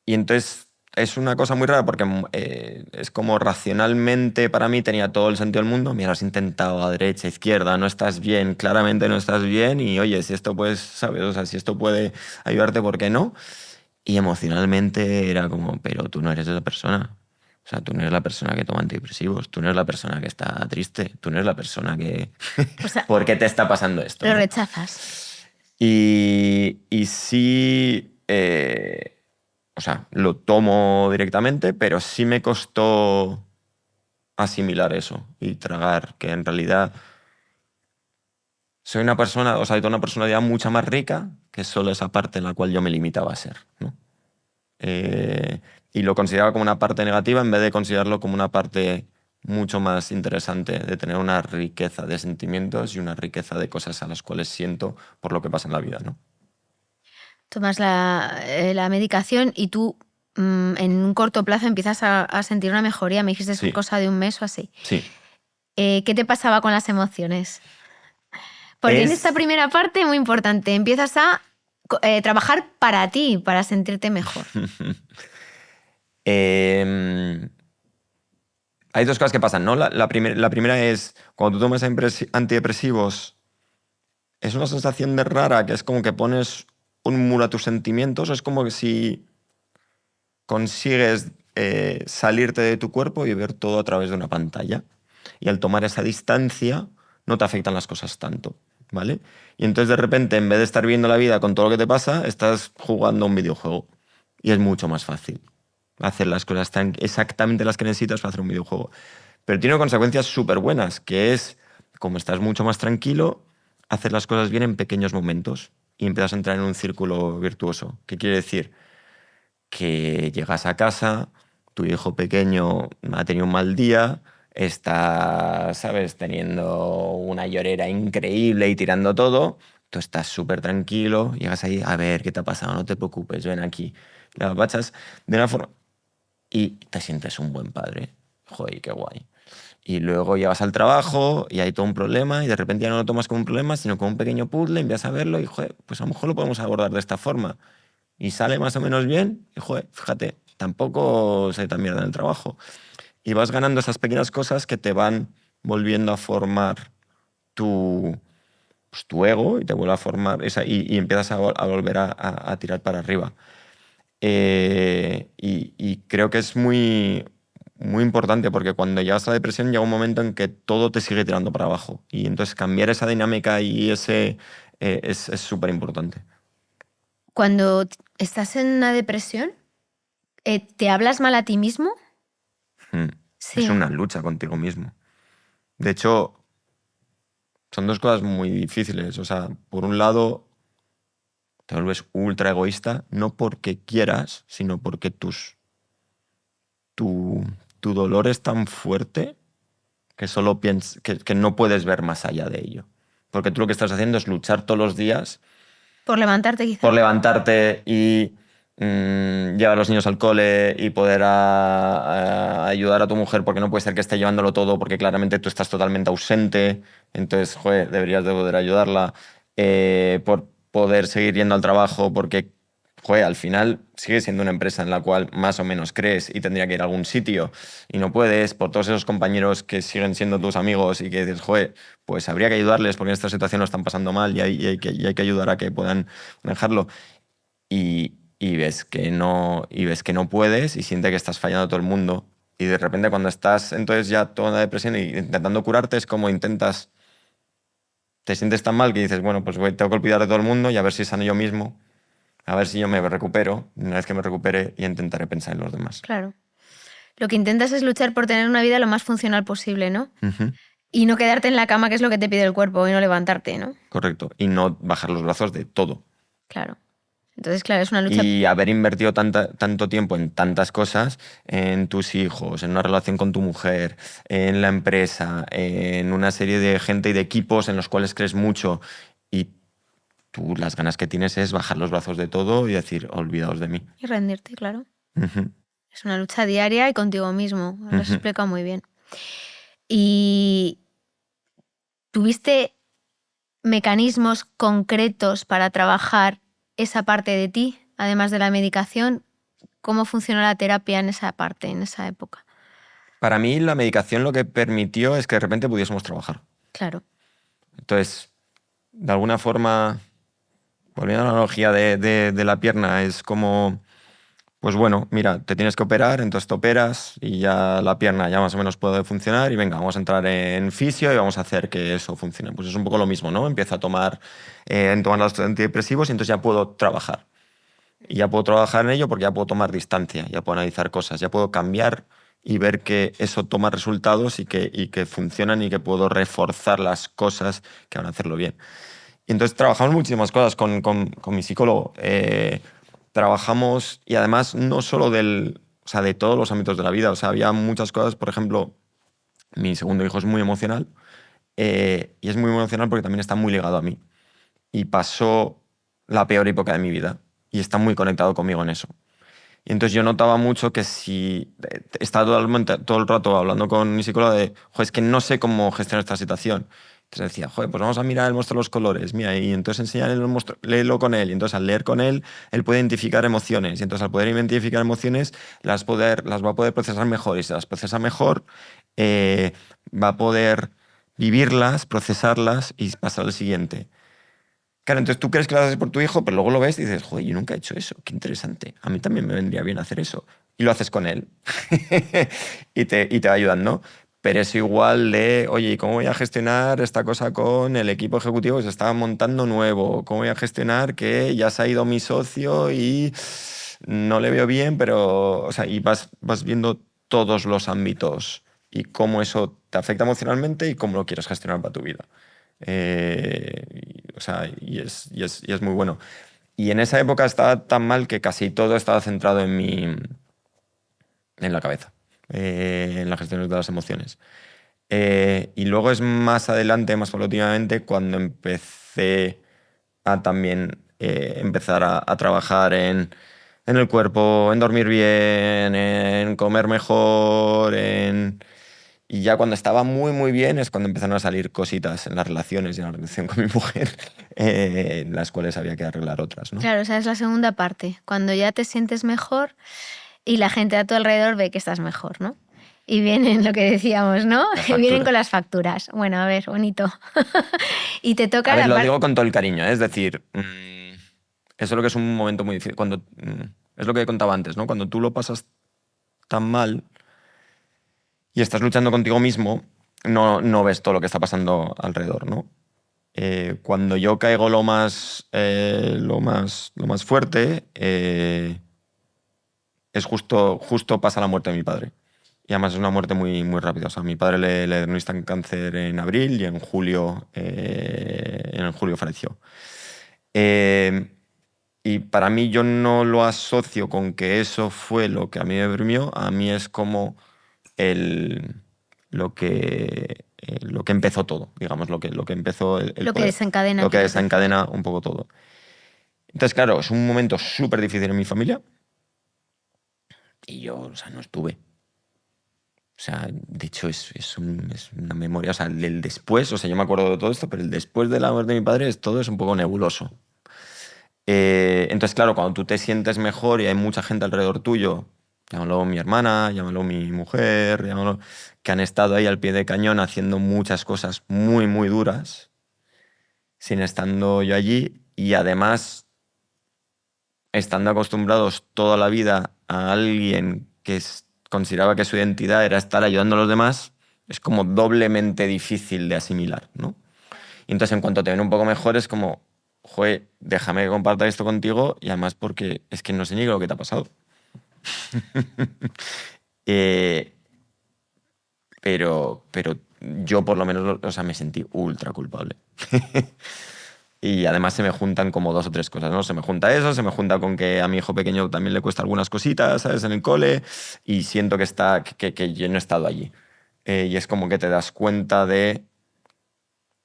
E: Y entonces es una cosa muy rara porque es como racionalmente para mí tenía todo el sentido del mundo. Mira, has intentado a derecha, izquierda, no estás bien, claramente no estás bien y oye, si esto puedes, ¿sabes? O sea, si esto puede ayudarte, ¿por qué no? Y emocionalmente era como, pero tú no eres esa persona. O sea, tú no eres la persona que toma antidepresivos, tú no eres la persona que está triste, tú no eres la persona que...
D: O sea,
E: ¿Por qué te está pasando esto?
D: lo
E: ¿no?
D: rechazas.
E: Y sí, o sea, lo tomo directamente, pero sí me costó asimilar eso y tragar que en realidad soy una persona, o sea, tengo una personalidad mucho más rica que solo esa parte en la cual yo me limitaba a ser, ¿no? Y lo consideraba como una parte negativa en vez de considerarlo como una parte mucho más interesante, de tener una riqueza de sentimientos y una riqueza de cosas a las cuales siento por lo que pasa en la vida, ¿no?
D: Tomas la medicación y tú en un corto plazo empiezas a sentir una mejoría. Me dijiste
E: Sí,
D: cosa de un mes o así.
E: sí.
D: ¿Qué te pasaba con las emociones? Porque en esta primera parte, muy importante, empiezas a trabajar para ti, para sentirte mejor.
E: Hay dos cosas que pasan, ¿no? La primera es, cuando tú tomas antidepresivos, es una sensación de rara, que es como que pones un muro a tus sentimientos, es como que si consigues salirte de tu cuerpo y ver todo a través de una pantalla. Y al tomar esa distancia, no te afectan las cosas tanto, ¿vale? Y entonces de repente, en vez de estar viendo la vida con todo lo que te pasa, estás jugando a un videojuego. Y es mucho más fácil hacer las cosas exactamente las que necesitas para hacer un videojuego. Pero tiene consecuencias súper buenas, que es, como estás mucho más tranquilo, hacer las cosas bien en pequeños momentos y empiezas a entrar en un círculo virtuoso. ¿Qué quiere decir? Que llegas a casa, tu hijo pequeño ha tenido un mal día, está, ¿sabes?, teniendo una llorera increíble y tirando todo, tú estás súper tranquilo, llegas ahí, a ver, ¿qué te ha pasado? No te preocupes, ven aquí. Le apapachas de una forma y te sientes un buen padre. Joder, qué guay. Y luego llegas al trabajo y hay todo un problema y de repente ya no lo tomas como un problema, sino como un pequeño puzzle, empiezas a verlo y, joder, pues a lo mejor lo podemos abordar de esta forma. Y sale más o menos bien y, joder, fíjate, tampoco soy tan mierda en el trabajo. Y vas ganando esas pequeñas cosas que te van volviendo a formar tu, pues, tu ego y te vuelve a formar y empiezas a volver a tirar para arriba. Y creo que es muy, muy importante porque cuando llegas a la depresión llega un momento en que todo te sigue tirando para abajo. Y entonces cambiar esa dinámica y ese es súper importante.
D: Cuando estás en una depresión, ¿te hablas mal a ti mismo? Sí.
E: Es una lucha contigo mismo. De hecho, son dos cosas muy difíciles. O sea, por un lado, te vuelves ultra egoísta, no porque quieras, sino porque tu dolor es tan fuerte que solo que no puedes ver más allá de ello. Porque tú lo que estás haciendo es luchar todos los días
D: Por levantarte quizá.
E: por levantarte y llevar a los niños al cole y poder ayudar a tu mujer, porque no puede ser que esté llevándolo todo porque claramente tú estás totalmente ausente. Entonces, joder, deberías de poder ayudarla. Por poder seguir yendo al trabajo porque, joder, al final sigue siendo una empresa en la cual más o menos crees y tendría que ir a algún sitio y no puedes, por todos esos compañeros que siguen siendo tus amigos y que dices, joder, pues habría que ayudarles porque en esta situación lo están pasando mal y hay que ayudar a que puedan manejarlo. Y ves que no, puedes y sientes que estás fallando a todo el mundo. Y de repente cuando estás entonces ya toda la depresión y intentando curarte es como intentas, te sientes tan mal que dices, bueno, pues tengo que olvidar de todo el mundo y a ver si sano yo mismo, a ver si yo me recupero. Una vez que me recupere y intentaré pensar en los demás.
D: Claro. Lo que intentas es luchar por tener una vida lo más funcional posible, ¿no?
E: Ujú.
D: Y no quedarte en la cama, que es lo que te pide el cuerpo, y no levantarte, ¿no?
E: Correcto. Y no bajar los brazos de todo.
D: Claro. Entonces, claro, es una lucha.
E: Y haber invertido tanto tiempo en tantas cosas, en tus hijos, en una relación con tu mujer, en la empresa, en una serie de gente y de equipos en los cuales crees mucho y tú las ganas que tienes es bajar los brazos de todo y decir, olvidaos de mí.
D: Y rendirte, claro.
E: Ujú.
D: Es una lucha diaria y contigo mismo. Lo has
E: Ujú.
D: explicado muy bien. ¿Y tuviste mecanismos concretos para trabajar esa parte de ti, además de la medicación? ¿Cómo funcionó la terapia en esa parte, en esa época?
E: Para mí la medicación lo que permitió es que de repente pudiésemos trabajar.
D: Claro.
E: Entonces, de alguna forma, volviendo a la analogía de la pierna, es como, pues bueno, mira, te tienes que operar, entonces te operas y ya la pierna ya más o menos puede funcionar y venga, vamos a entrar en fisio y vamos a hacer que eso funcione. Pues es un poco lo mismo, ¿no? Empiezo a tomar los antidepresivos y entonces ya puedo trabajar. Y ya puedo trabajar en ello porque ya puedo tomar distancia, ya puedo analizar cosas, ya puedo cambiar y ver que eso toma resultados y que funcionan y que puedo reforzar las cosas que van a hacerlo bien. Y entonces trabajamos muchísimas cosas con mi psicólogo. Trabajamos, y además no solo de todos los ámbitos de la vida. O sea, había muchas cosas, por ejemplo, mi segundo hijo es muy emocional y es muy emocional porque también está muy ligado a mí. Y pasó la peor época de mi vida y está muy conectado conmigo en eso. Y entonces yo notaba mucho que si estaba todo el rato hablando con mi psicóloga de, joder, es que no sé cómo gestionar esta situación. Entonces decía, joder, pues vamos a mirar el monstruo de los colores, mira, y entonces enseñarle el monstruo, léelo con él. Y entonces al leer con él, él puede identificar emociones. Y entonces al poder identificar emociones, las va a poder procesar mejor. Y si las procesa mejor, va a poder vivirlas, procesarlas y pasar al siguiente. Claro, entonces tú crees que lo haces por tu hijo, pero luego lo ves y dices, joder, yo nunca he hecho eso, qué interesante. A mí también me vendría bien hacer eso. Y lo haces con él. y te va ayudando. Pero es igual de, oye, ¿y cómo voy a gestionar esta cosa con el equipo ejecutivo que se está montando nuevo? ¿Cómo voy a gestionar que ya se ha ido mi socio y no le veo bien? Pero, o sea, y vas viendo todos los ámbitos y cómo eso te afecta emocionalmente y cómo lo quieres gestionar para tu vida. O sea, y es muy bueno. Y en esa época estaba tan mal que casi todo estaba centrado en la cabeza, en la gestión de las emociones. Y luego es más adelante, más paulatinamente, cuando empecé a también empezar a trabajar en el cuerpo, en dormir bien, en comer mejor, Y ya cuando estaba muy, muy bien es cuando empezaron a salir cositas en las relaciones y en la relación con mi mujer, en las cuales había que arreglar otras, ¿no?
D: Claro, esa es la segunda parte, cuando ya te sientes mejor y la gente a tu alrededor ve que estás mejor, ¿no? Y vienen lo que decíamos, ¿no? Vienen con las facturas. Bueno, a ver, bonito. Y te toca
E: A ver,
D: la
E: lo
D: parte...
E: digo con todo el cariño, ¿eh? Es decir, eso es lo que es un momento muy difícil. Es lo que contaba antes, ¿no? Cuando tú lo pasas tan mal y estás luchando contigo mismo, no ves todo lo que está pasando alrededor, ¿no? Cuando yo caigo lo más fuerte, es justo pasa la muerte de mi padre. Y además es una muerte muy, muy rápida. O sea, a mi padre le diagnostican cáncer en abril y en julio falleció. Y para mí yo no lo asocio con que eso fue lo que a mí me deprimió. A mí es como lo que empezó todo, digamos, lo que empezó
D: Lo que desencadena.
E: lo que desencadena un poco todo. Entonces, claro, es un momento súper difícil en mi familia y yo, o sea, no estuve. O sea, de hecho, es una memoria, o sea, el después, o sea, yo me acuerdo de todo esto, pero el después de la muerte de mi padre todo es un poco nebuloso. Entonces, claro, cuando tú te sientes mejor y hay mucha gente alrededor tuyo, llámalo mi hermana, llámalo mi mujer, llámalo, que han estado ahí al pie de cañón haciendo muchas cosas muy, muy duras, sin estando yo allí, y además estando acostumbrados toda la vida a alguien que consideraba que su identidad era estar ayudando a los demás, es como doblemente difícil de asimilar, ¿no? Y entonces, en cuanto te ven un poco mejor, es como, joder, déjame que comparta esto contigo, y además porque es que no sé ni lo que te ha pasado. Pero yo por lo menos, o sea, me sentí ultra culpable. Y además se me juntan como 2 o 3 cosas, ¿no? Se me junta eso, se me junta con que a mi hijo pequeño también le cuesta algunas cositas, ¿sabes? En el cole, y siento que yo no he estado allí. Y es como que te das cuenta de...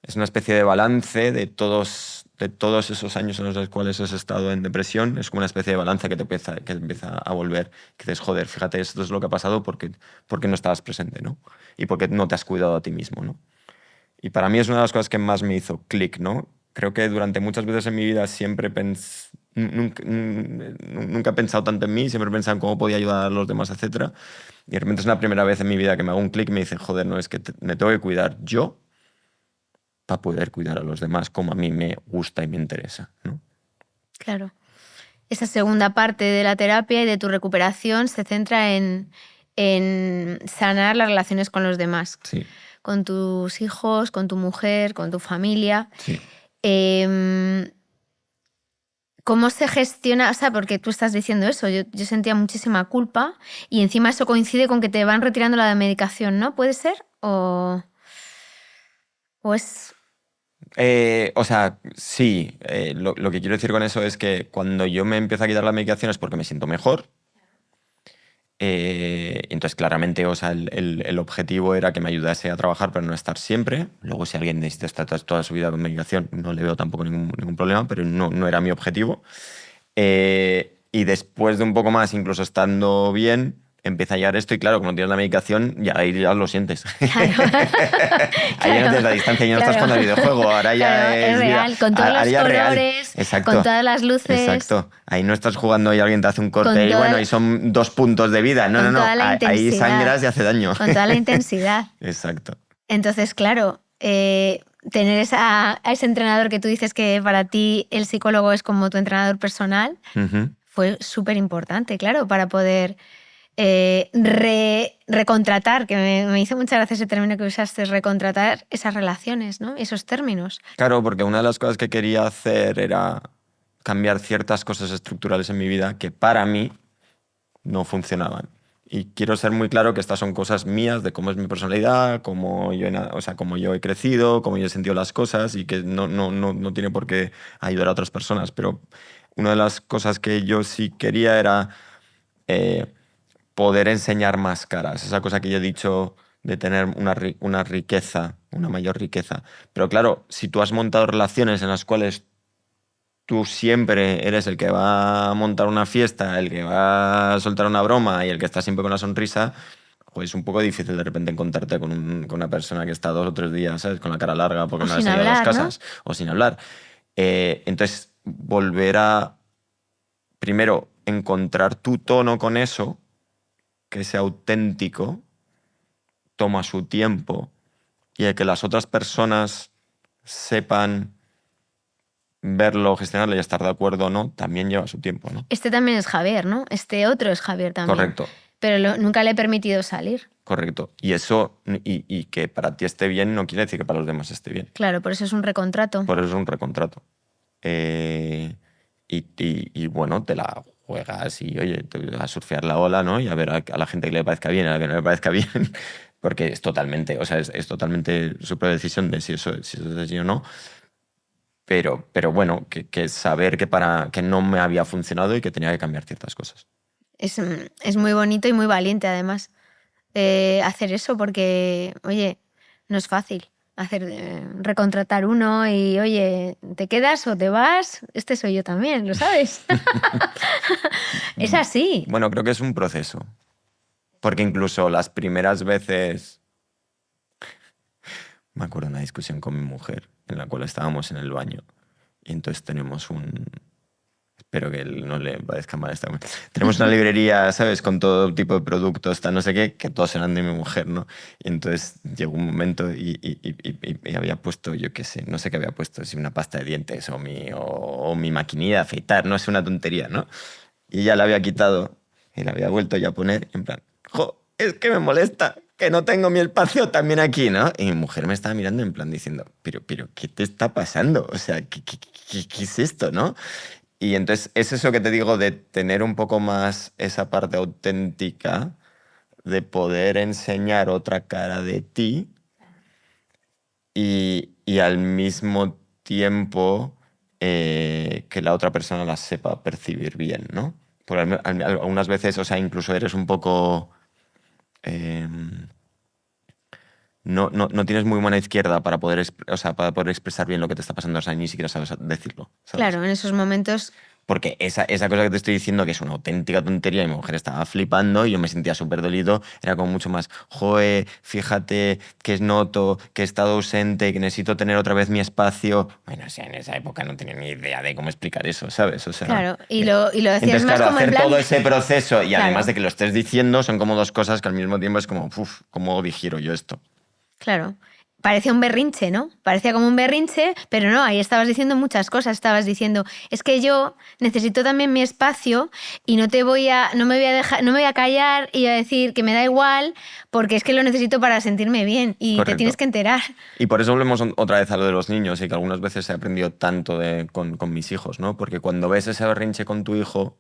E: Es una especie de balance de todos esos años en los cuales has estado en depresión. Es como una especie de balance que empieza a volver. Que dices, joder, fíjate, esto es lo que ha pasado porque no estabas presente, ¿no? Y porque no te has cuidado a ti mismo, ¿no? Y para mí es una de las cosas que más me hizo clic, ¿no? Creo que durante muchas veces en mi vida siempre nunca he pensado tanto en mí, siempre he pensado en cómo podía ayudar a los demás, etc. Y de repente es la primera vez en mi vida que me hago un clic y me dicen, joder, no, es que me tengo que cuidar yo para poder cuidar a los demás como a mí me gusta y me interesa, ¿no?
D: Claro. Esa segunda parte de la terapia y de tu recuperación se centra en sanar las relaciones con los demás.
E: Sí.
D: Con tus hijos, con tu mujer, con tu familia.
E: Sí.
D: ¿Cómo se gestiona? O sea, porque tú estás diciendo eso, yo sentía muchísima culpa y encima eso coincide con que te van retirando la medicación, ¿no? ¿Puede ser? ¿O es...?
E: O sea, sí. Lo que quiero decir con eso es que cuando yo me empiezo a quitar la medicación es porque me siento mejor. Entonces, claramente, o sea, el objetivo era que me ayudase a trabajar, pero no estar siempre. Luego, si alguien necesita estar toda su vida con medicación, no le veo tampoco ningún problema, pero no era mi objetivo. Y después de un poco más, incluso estando bien, empieza a llegar esto y claro, cuando tienes la medicación, ya ahí ya lo sientes.
D: Claro.
E: Ahí ya no tienes la distancia, ya no estás jugando al videojuego, ahora ya
D: es real,
E: mira,
D: con todos los
E: ahora ya
D: colores,
E: Exacto.
D: con todas las luces.
E: Exacto. Ahí no estás jugando y alguien te hace un corte y bueno, y son 2 puntos de vida. No.
D: Toda la
E: Ahí
D: intensidad.
E: sangras y hace daño.
D: Con toda la intensidad.
E: Exacto.
D: Entonces, claro, tener a ese entrenador que tú dices que para ti el psicólogo es como tu entrenador personal, fue súper importante, claro, para poder recontratar, que me hizo mucha gracia ese término que usaste, recontratar esas relaciones, ¿no? Esos términos.
E: Claro, porque una de las cosas que quería hacer era cambiar ciertas cosas estructurales en mi vida que para mí no funcionaban. Y quiero ser muy claro que estas son cosas mías, de cómo es mi personalidad, cómo yo he crecido, cómo yo he sentido las cosas y que no tiene por qué ayudar a otras personas. Pero una de las cosas que yo sí quería era poder enseñar más caras. Esa cosa que yo he dicho de tener una riqueza, una mayor riqueza. Pero claro, si tú has montado relaciones en las cuales tú siempre eres el que va a montar una fiesta, el que va a soltar una broma y el que está siempre con la sonrisa, pues es un poco difícil de repente encontrarte con una persona que está 2 o 3 días, ¿sabes? Con la cara larga porque no ha salido de las casas, ¿no? O sin hablar. Entonces, volver a, primero, encontrar tu tono con eso, que sea auténtico, toma su tiempo y el que las otras personas sepan verlo, gestionarlo y estar de acuerdo o no, también lleva su tiempo, ¿no?
D: Este también es Javier, ¿no? Este otro es Javier también.
E: Correcto.
D: Pero nunca le he permitido salir.
E: Correcto. Y eso, y que para ti esté bien, no quiere decir que para los demás esté bien.
D: Claro, por eso es un recontrato.
E: Por eso es un recontrato. Y bueno, te la juegas y, oye, a surfear la ola, ¿no? Y a ver a la gente que le parezca bien, a la que no le parezca bien, porque es totalmente, o sea, es totalmente su propia decisión de si eso es así o no. Pero bueno, que saber que no me había funcionado y que tenía que cambiar ciertas cosas.
D: Es muy bonito y muy valiente, además, hacer eso, porque, oye, no es fácil recontratar uno y, oye, ¿te quedas o te vas? Este soy yo también, ¿lo sabes? Es así.
E: Bueno, creo que es un proceso. Porque incluso las primeras veces... Me acuerdo de una discusión con mi mujer en la cual estábamos en el baño y entonces tenemos espero que no le parezca mal esta... Tenemos una librería, ¿sabes? Con todo tipo de productos, no sé qué, que todos eran de mi mujer, ¿no? Y entonces llegó un momento y había puesto, yo qué sé, no sé qué había puesto, si una pasta de dientes o mi maquinilla de afeitar, no es una tontería, ¿no? Y ella la había quitado y la había vuelto ya a poner en plan, ¡jo! Es que me molesta que no tengo mi espacio también aquí, ¿no? Y mi mujer me estaba mirando en plan diciendo, pero ¿qué te está pasando? O sea, ¿qué es esto, no? Y entonces es eso que te digo de tener un poco más esa parte auténtica, de poder enseñar otra cara de ti y al mismo tiempo que la otra persona la sepa percibir bien, ¿no? Porque algunas veces, o sea, incluso eres un poco... No tienes muy buena izquierda para poder expresar bien lo que te está pasando, o sea, ni siquiera sabes decirlo, ¿sabes?
D: Claro, en esos momentos
E: Porque esa cosa que te estoy diciendo, que es una auténtica tontería, y mi mujer estaba flipando y yo me sentía súper dolido, era como mucho más, joe, fíjate que noto que he estado ausente, que necesito tener otra vez mi espacio. Bueno, o sea, en esa época no tenía ni idea de cómo explicar eso, ¿sabes? O sea,
D: Claro, y lo decías
E: entonces,
D: más
E: claro,
D: como en
E: hacer
D: plan...
E: todo ese proceso y
D: Claro.
E: además de que lo estés diciendo, son como dos cosas que al mismo tiempo es como, uff, ¿cómo digiro yo esto?
D: Claro. Parecía un berrinche, ¿no? Parecía como un berrinche, pero no, ahí estabas diciendo muchas cosas. Estabas diciendo, es que yo necesito también mi espacio y no me voy a dejar, no me voy a callar y a decir que me da igual, porque es que lo necesito para sentirme bien y
E: Correcto.
D: te tienes que enterar.
E: Y por eso volvemos otra vez a lo de los niños y que algunas veces he aprendido tanto con mis hijos, ¿no? Porque cuando ves ese berrinche con tu hijo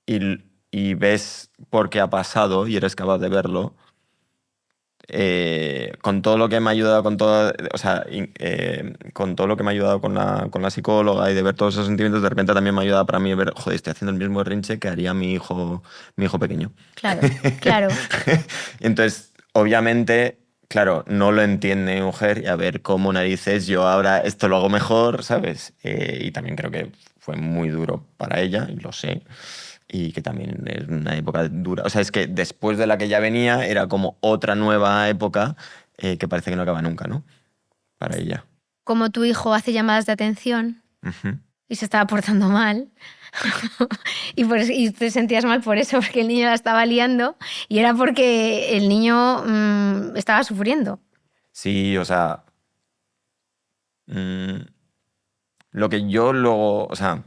E: y ves por qué ha pasado y eres capaz de verlo, con todo lo que me ha ayudado, con todo lo que me ha ayudado con la psicóloga y de ver todos esos sentimientos, de repente también me ha ayudado para mí ver, joder, estoy haciendo el mismo berrinche que haría mi hijo pequeño.
D: Claro, claro.
E: Entonces, obviamente, claro, no lo entiende mi mujer y a ver cómo narices yo ahora esto lo hago mejor, ¿sabes? Y también creo que fue muy duro para ella, y lo sé. Y que también es una época dura. O sea, es que después de la que ya venía era como otra nueva época que parece que no acaba nunca, ¿no? Para ella.
D: Como tu hijo hace llamadas de atención
E: Ujú.
D: y se estaba portando mal y te sentías mal por eso, porque el niño la estaba liando y era porque el niño estaba sufriendo.
E: Sí, o sea... lo que yo luego... O sea,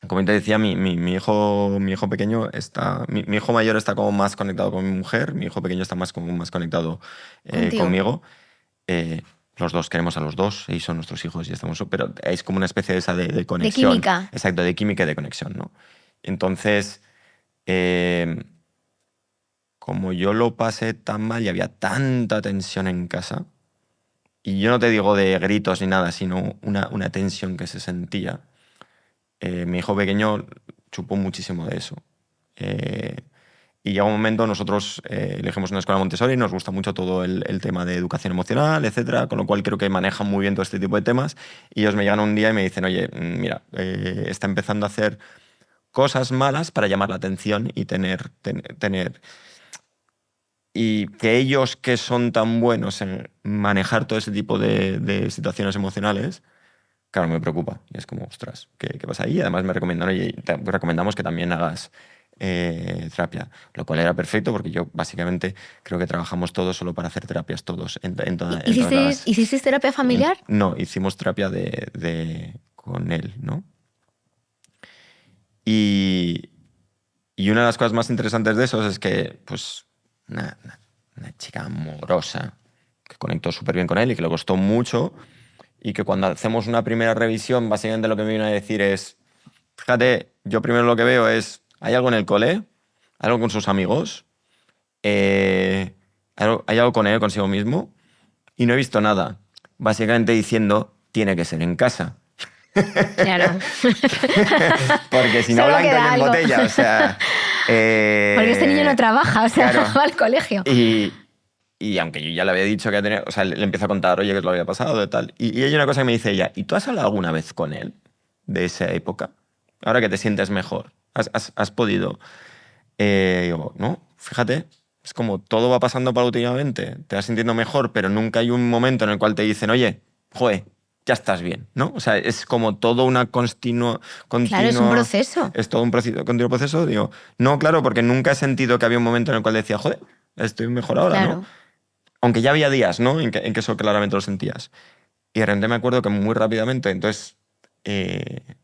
E: como te decía, mi hijo pequeño está... Mi hijo mayor está como más conectado con mi mujer, mi hijo pequeño está como más conectado
D: Contigo.
E: conmigo. Los dos queremos a los dos y son nuestros hijos y estamos... Pero es como una especie de esa de conexión.
D: química.
E: Exacto, de química y de conexión, ¿no? Entonces, como yo lo pasé tan mal y había tanta tensión en casa, y yo no te digo de gritos ni nada, sino una tensión que se sentía, mi hijo pequeño chupó muchísimo de eso. Y llega un momento, nosotros elegimos una escuela Montessori, nos gusta mucho todo el tema de educación emocional, etcétera, con lo cual creo que manejan muy bien todo este tipo de temas. Y ellos me llegan un día y me dicen, oye, mira, está empezando a hacer cosas malas para llamar la atención y tener... Y que ellos, que son tan buenos en manejar todo ese tipo de situaciones emocionales, claro, me preocupa. Y es como, ostras, ¿qué pasa ahí? Y además me recomendaron, oye, te recomendamos que también hagas terapia. Lo cual era perfecto porque yo básicamente creo que trabajamos todos solo para hacer terapias todos.
D: ¿Hicisteis terapia familiar?
E: No, hicimos terapia con él, ¿no? Y una de las cosas más interesantes de eso es que, pues, una chica amorosa que conectó súper bien con él y que le costó mucho, y que cuando hacemos una primera revisión, básicamente lo que me vino a decir es, fíjate, yo primero lo que veo es, ¿hay algo en el cole? ¿Hay algo con sus amigos? ¿Hay algo con él, consigo mismo? Y no he visto nada. Básicamente diciendo, tiene que ser en casa.
D: Claro.
E: Porque si no,
D: Solo
E: blanco y
D: queda
E: en
D: algo.
E: botella, o sea...
D: Porque este niño no trabaja, o sea,
E: claro.
D: va al colegio.
E: Y aunque yo ya le había dicho que tenía... O sea, le empiezo a contar, oye, que lo había pasado, de tal. Y hay una cosa que me dice ella, ¿y tú has hablado alguna vez con él de esa época? Ahora que te sientes mejor, ¿has podido? Digo, no, fíjate, es como todo va pasando paulatinamente, te vas sintiendo mejor, pero nunca hay un momento en el cual te dicen, oye, joder, ya estás bien, ¿no? O sea, es como todo una continua...
D: Claro, es un proceso.
E: Es todo un continuo proceso. Digo, no, claro, porque nunca he sentido que había un momento en el cual decía, joder, estoy mejor ahora,
D: Claro.
E: ¿no? Aunque ya había días, ¿no? En que eso claramente lo sentías. Y de repente me acuerdo que muy rápidamente, entonces,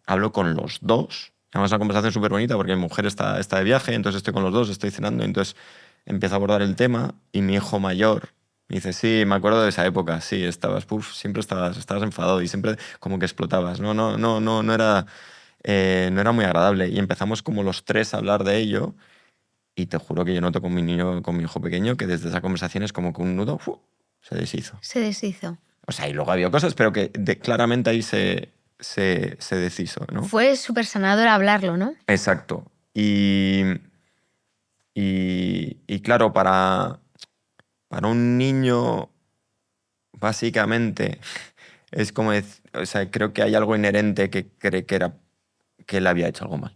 E: hablo con los dos. Además, una conversación súper bonita porque mi mujer está de viaje, entonces estoy con los dos, estoy cenando, entonces empiezo a abordar el tema y mi hijo mayor me dice, sí, me acuerdo de esa época, sí, siempre estabas enfadado y siempre como que explotabas, no era muy agradable. Y empezamos como los tres a hablar de ello, y te juro que yo noto con mi hijo pequeño, que desde esa conversación es como que un nudo se deshizo.
D: Se deshizo.
E: O sea, y luego había cosas, pero que claramente ahí se deshizo, ¿no?
D: Fue súper sanador hablarlo, ¿no?
E: Exacto. Y claro, para un niño, básicamente, es como, o sea, creo que hay algo inherente que cree que él había hecho algo mal.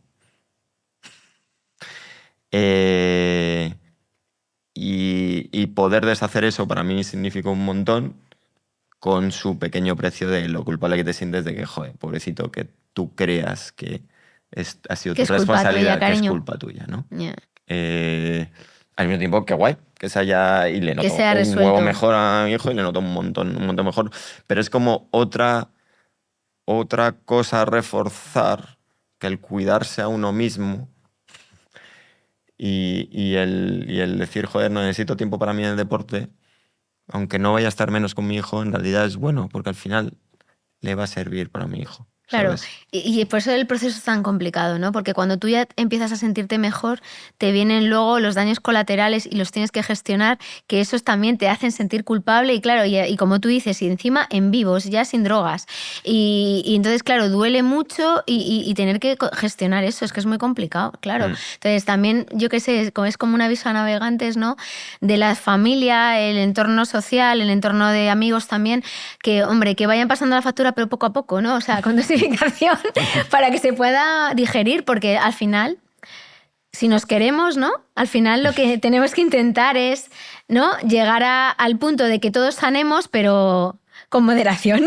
E: Y poder deshacer eso para mí significa un montón, con su pequeño precio de lo culpable que te sientes de que, joder, pobrecito, que tú creas que ha sido
D: Que
E: tu
D: es culpa
E: responsabilidad,
D: tuya,
E: que es
D: cariño.
E: culpa tuya, ¿no?
D: Yeah.
E: Al mismo tiempo, qué guay, que se haya... Y le
D: Que
E: noto
D: sea
E: un
D: resuelto.
E: huevo mejor a mi hijo y le noto un montón mejor. Pero es como otra cosa a reforzar que el cuidarse a uno mismo y el decir, joder, no necesito tiempo para mí en el deporte, aunque no vaya a estar menos con mi hijo, en realidad es bueno, porque al final le va a servir para mi hijo.
D: Claro,
E: ¿Sabes?
D: y por eso el proceso es tan complicado, ¿no? Porque cuando tú ya empiezas a sentirte mejor, te vienen luego los daños colaterales y los tienes que gestionar, que esos también te hacen sentir culpable y claro, y como tú dices, y encima en vivos, ya sin drogas. Y entonces, claro, duele mucho y tener que gestionar eso, es que es muy complicado, claro. Entonces también, yo qué sé, es como un aviso a navegantes, ¿no? De la familia, el entorno social, el entorno de amigos también, que, hombre, que vayan pasando la factura, pero poco a poco, ¿no? O sea, con dosificación para que se pueda digerir, porque al final, si nos queremos, ¿no? Al final lo que tenemos que intentar es, ¿no? Llegar al punto de que todos sanemos, pero con moderación,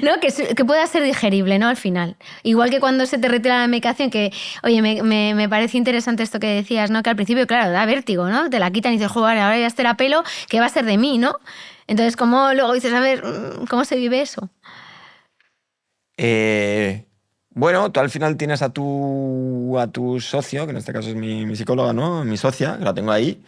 D: ¿no? Que pueda ser digerible, ¿no? Al final. Igual que cuando se te retira la medicación, que, oye, me parece interesante esto que decías, ¿no? Que al principio, claro, da vértigo, ¿no? Te la quitan y dices, joder, ahora ya estará pelo, ¿qué va a ser de mí, no? Entonces, ¿cómo luego dices, a ver, cómo se vive eso?
E: Bueno, tú al final tienes a tu socio, que en este caso es mi psicóloga, ¿no? Mi socia, que la tengo ahí,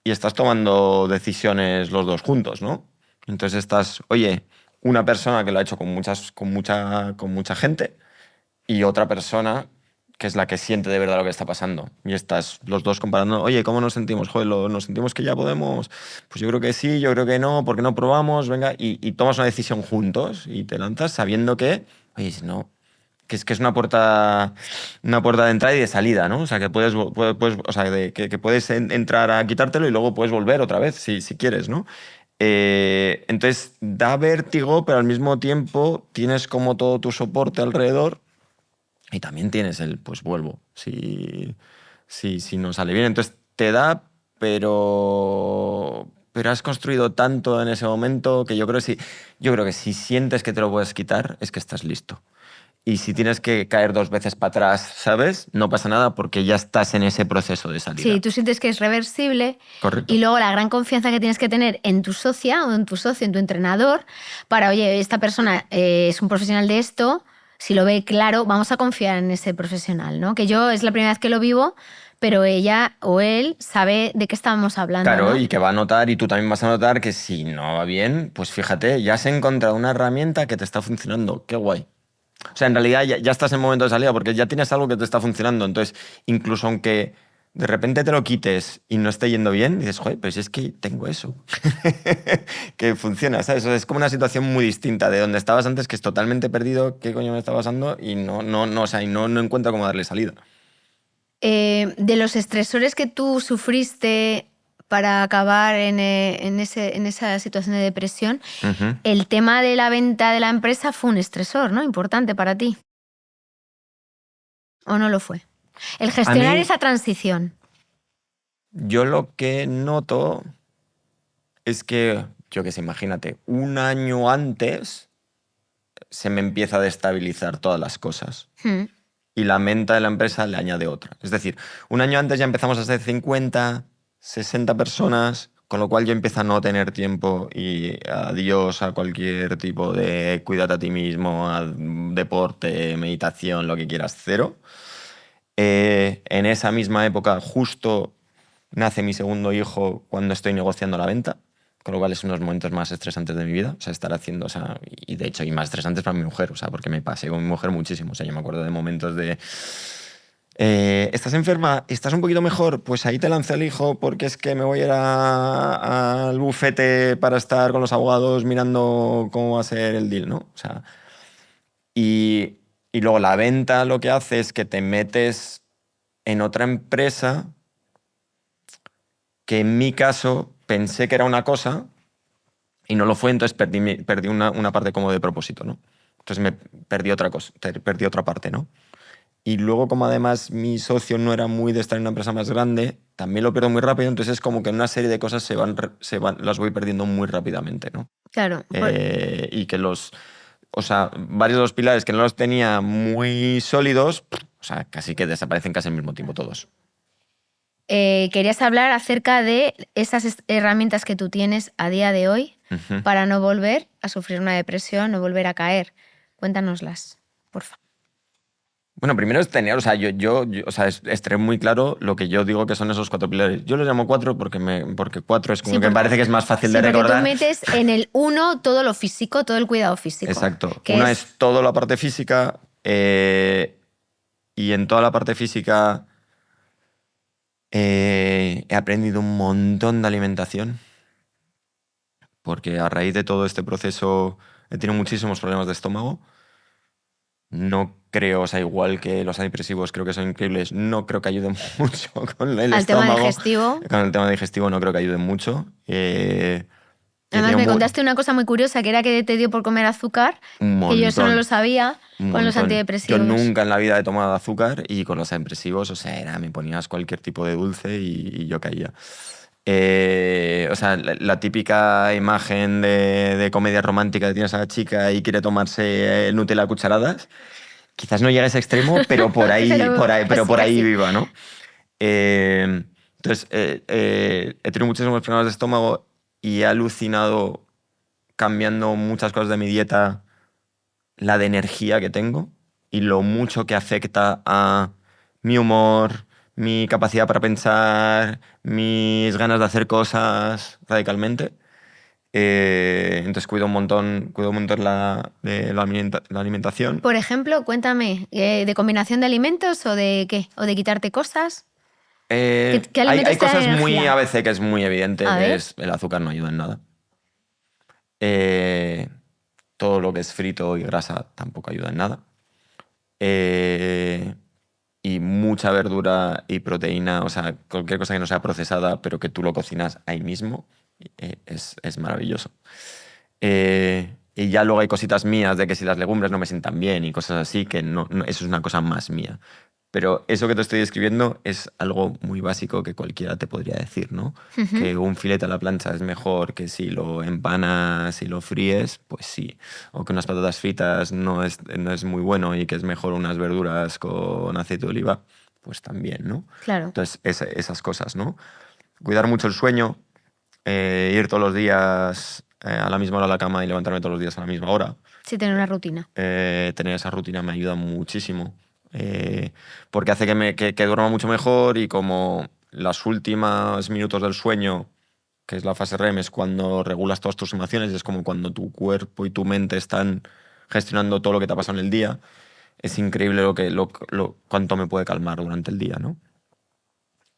E: y estás tomando decisiones los dos juntos, ¿no? Entonces estás, oye, una persona que lo ha hecho con mucha gente y otra persona que es la que siente de verdad lo que está pasando. Y estás los dos comparando, oye, ¿cómo nos sentimos? Joder, ¿nos sentimos que ya podemos? Pues yo creo que sí, yo creo que no, ¿por qué no probamos? Venga, y tomas una decisión juntos y te lanzas sabiendo que, oye, si no, que es una puerta de entrada y de salida, ¿no? O sea, que o sea, que puedes entrar a quitártelo y luego puedes volver otra vez si quieres, ¿no? Entonces da vértigo, pero al mismo tiempo tienes como todo tu soporte alrededor y también tienes pues vuelvo, si no sale bien. Entonces te da, pero has construido tanto en ese momento que yo creo que si sientes que te lo puedes quitar, es que estás listo. Y si tienes que caer 2 veces para atrás, ¿sabes? No pasa nada porque ya estás en ese proceso de salida.
D: Sí, tú sientes que es reversible.
E: Correcto.
D: Y luego la gran confianza que tienes que tener en tu socia o en tu socio, en tu entrenador, para, oye, esta persona es un profesional de esto, si lo ve claro, vamos a confiar en ese profesional, ¿no? Que yo es la primera vez que lo vivo, pero ella o él sabe de qué estábamos hablando,
E: Claro,
D: ¿no?
E: y que va a notar, y tú también vas a notar que si no va bien, pues fíjate, ya has encontrado una herramienta que te está funcionando. Qué guay. O sea, en realidad ya estás en momento de salida porque ya tienes algo que te está funcionando. Entonces, incluso aunque de repente te lo quites y no esté yendo bien, dices, joder, pero si es que tengo eso. Que funciona, ¿sabes? O sea, es como una situación muy distinta de donde estabas antes, que es totalmente perdido, qué coño me está pasando, y o sea, y no encuentro cómo darle salida.
D: De los estresores que tú sufriste para acabar en esa situación de depresión,
E: Ujú.
D: el tema de la venta de la empresa fue un estresor, ¿no? Importante para ti. ¿O no lo fue? El
E: A
D: gestionar
E: mí,
D: esa transición.
E: yo lo que noto es que, yo qué sé, imagínate, un año antes se me empieza a destabilizar todas las cosas.
D: Hmm.
E: Y la menta de la empresa le añade otra. Es decir, un año antes ya empezamos a ser 50, 60 personas, con lo cual yo empiezo a no tener tiempo y adiós a cualquier tipo de cuídate a ti mismo, a deporte, meditación, lo que quieras, cero. En esa misma época justo nace mi segundo hijo cuando estoy negociando la venta, con lo cual es uno de los momentos más estresantes de mi vida. O sea, estar haciendo, o sea, y de hecho, y más estresantes para mi mujer, o sea, porque me pasé con mi mujer muchísimo. O sea, yo me acuerdo de momentos de... ¿estás enferma? ¿Estás un poquito mejor? Pues ahí te lancé el hijo porque es que me voy a ir al bufete para estar con los abogados mirando cómo va a ser el deal, ¿no? O sea, y luego la venta lo que hace es que te metes en otra empresa que en mi caso pensé que era una cosa Y no lo fue, entonces perdí una parte como de propósito, ¿no? Entonces me perdí otra cosa, perdí otra parte, ¿no? Y luego, como además mi socio no era muy de estar en una empresa más grande, también lo pierdo muy rápido, entonces es como que una serie de cosas las voy perdiendo muy rápidamente, ¿no?
D: Claro.
E: Y que o sea, varios de los pilares que no los tenía muy sólidos, o sea, casi que desaparecen casi al mismo tiempo todos.
D: Querías hablar acerca de esas herramientas que tú tienes a día de hoy para no volver a sufrir una depresión, no volver a caer. Cuéntanoslas, por favor.
E: Bueno, primero es tener, o sea, o sea, es tener muy claro lo que yo digo que son esos 4 pilares. Yo los llamo 4 porque 4 es como que me parece que es más fácil de recordar.
D: Porque tú metes en el 1 todo lo físico, todo el cuidado físico.
E: Exacto. Una es toda la parte física y en toda la parte física he aprendido un montón de alimentación porque a raíz de todo este proceso he tenido muchísimos problemas de estómago. No creo, o sea, igual que los antidepresivos creo que son increíbles, no creo que ayuden mucho con el estómago.
D: Tema digestivo.
E: Con el tema digestivo no creo que ayuden mucho.
D: Además me contaste una cosa muy curiosa, que era que te dio por comer azúcar, que yo eso no lo sabía, con los antidepresivos.
E: Yo nunca en la vida he tomado azúcar y con los antidepresivos, o sea, me ponías cualquier tipo de dulce y yo caía. O sea, la típica imagen de comedia romántica que tienes a la chica y quiere tomarse el Nutella a cucharadas, quizás no llega a ese extremo, pero por ahí, por ahí viva, ¿no? Entonces, he tenido muchísimos problemas de estómago y he alucinado cambiando muchas cosas de mi dieta, la de energía que tengo y lo mucho que afecta a mi humor, mi capacidad para pensar, mis ganas de hacer cosas radicalmente. Entonces cuido un montón la alimentación.
D: Por ejemplo, cuéntame, ¿de combinación de alimentos o de qué? ¿O de quitarte cosas?
E: ¿Qué hay cosas muy ABC que es muy evidente, que es el azúcar no ayuda en nada. Todo lo que es frito y grasa tampoco ayuda en nada. Y mucha verdura y proteína, o sea, cualquier cosa que no sea procesada, pero que tú lo cocinas ahí mismo, es maravilloso. Y ya luego hay cositas mías de que si las legumbres no me sientan bien y cosas así, que eso es una cosa más mía. Pero eso que te estoy describiendo es algo muy básico que cualquiera te podría decir, ¿no? Que un filete a la plancha es mejor que si lo empanas y lo fríes, pues sí. O que unas patatas fritas no es muy bueno y que es mejor unas verduras con aceite de oliva, pues también, ¿no?
D: Claro.
E: Entonces, esas cosas, ¿no? Cuidar mucho el sueño, ir todos los días a la misma hora a la cama y levantarme todos los días a la misma hora.
D: Sí, tener una rutina.
E: Tener esa rutina me ayuda muchísimo. Porque hace que duerma mucho mejor y como los últimos minutos del sueño, que es la fase REM, es cuando regulas todas tus emociones, es como cuando tu cuerpo y tu mente están gestionando todo lo que te ha pasado en el día. Es increíble cuánto me puede calmar durante el día, ¿no?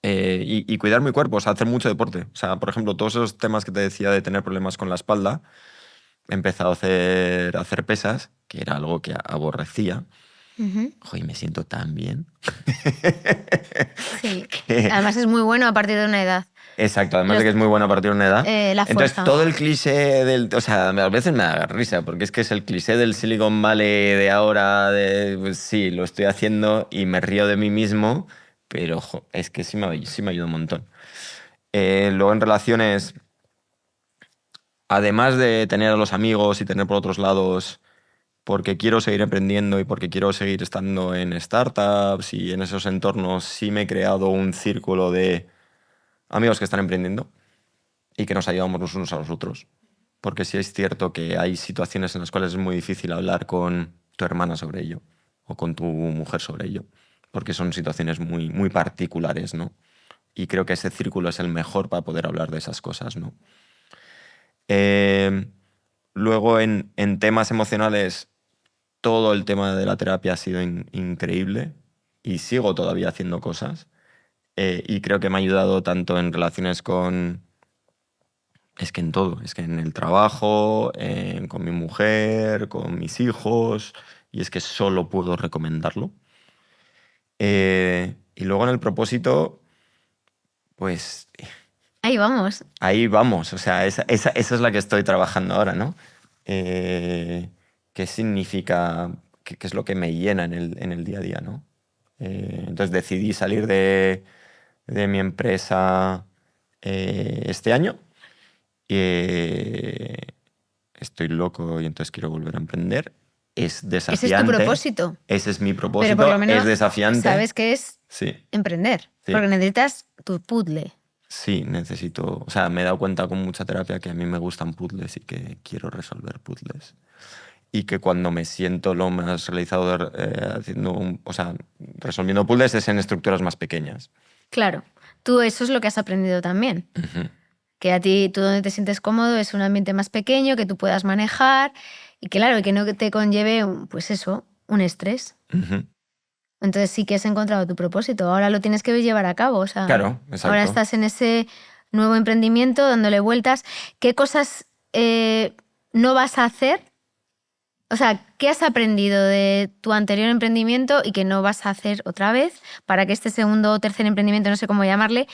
E: Y cuidar mi cuerpo, o sea, hacer mucho deporte. O sea, por ejemplo, todos esos temas que te decía de tener problemas con la espalda, he empezado a hacer pesas, que era algo que aborrecía. Joder, me siento tan bien.
D: Sí. Además es muy bueno a partir de una edad.
E: Exacto, además de que es muy bueno a partir de una edad.
D: Entonces,
E: todo el cliché o sea, a veces me da risa, porque es que es el cliché del Silicon Valley de ahora, pues sí, lo estoy haciendo y me río de mí mismo, pero es que sí me ayuda un montón. Luego en relaciones, además de tener a los amigos y tener por otros lados, porque quiero seguir emprendiendo y porque quiero seguir estando en startups y en esos entornos, sí me he creado un círculo de amigos que están emprendiendo y que nos ayudamos los unos a los otros. Porque sí es cierto que hay situaciones en las cuales es muy difícil hablar con tu hermana sobre ello o con tu mujer sobre ello, porque son situaciones muy, muy particulares, ¿no? Y creo que ese círculo es el mejor para poder hablar de esas cosas, ¿no? Luego, en temas emocionales, todo el tema de la terapia ha sido increíble y sigo todavía haciendo cosas. Y creo que me ha ayudado tanto en relaciones con... Es que en todo, es que en el trabajo, con mi mujer, con mis hijos, y es que solo puedo recomendarlo. Y luego en el propósito, pues
D: Ahí vamos.
E: Ahí vamos, o sea, esa es la que estoy trabajando ahora, ¿no? ¿Qué significa, qué es lo que me llena en el día a día, ¿no? Entonces decidí salir de mi empresa este año. Estoy loco y entonces quiero volver a emprender. Es desafiante.
D: Ese es tu propósito.
E: Ese es mi propósito.
D: Pero por lo menos
E: es desafiante.
D: sabes que es
E: Sí.
D: emprender.
E: Sí.
D: Porque necesitas tu puzzle.
E: Sí, necesito... O sea, me he dado cuenta con mucha terapia que a mí me gustan puzzles y que quiero resolver puzzles. Y que cuando me siento lo más realizado resolviendo puzzles es en estructuras más pequeñas.
D: Claro. Tú eso es lo que has aprendido también.
E: Uh-huh.
D: Que a ti, tú donde te sientes cómodo es un ambiente más pequeño, que tú puedas manejar y que, claro, que no te conlleve, un estrés.
E: Uh-huh.
D: Entonces sí que has encontrado tu propósito. Ahora lo tienes que llevar a cabo. O sea,
E: Claro, exacto.
D: ahora estás en ese nuevo emprendimiento dándole vueltas. ¿Qué cosas no vas a hacer? O sea, ¿qué has aprendido de tu anterior emprendimiento y que no vas a hacer otra vez para que este segundo o tercer emprendimiento, no sé cómo llamarle,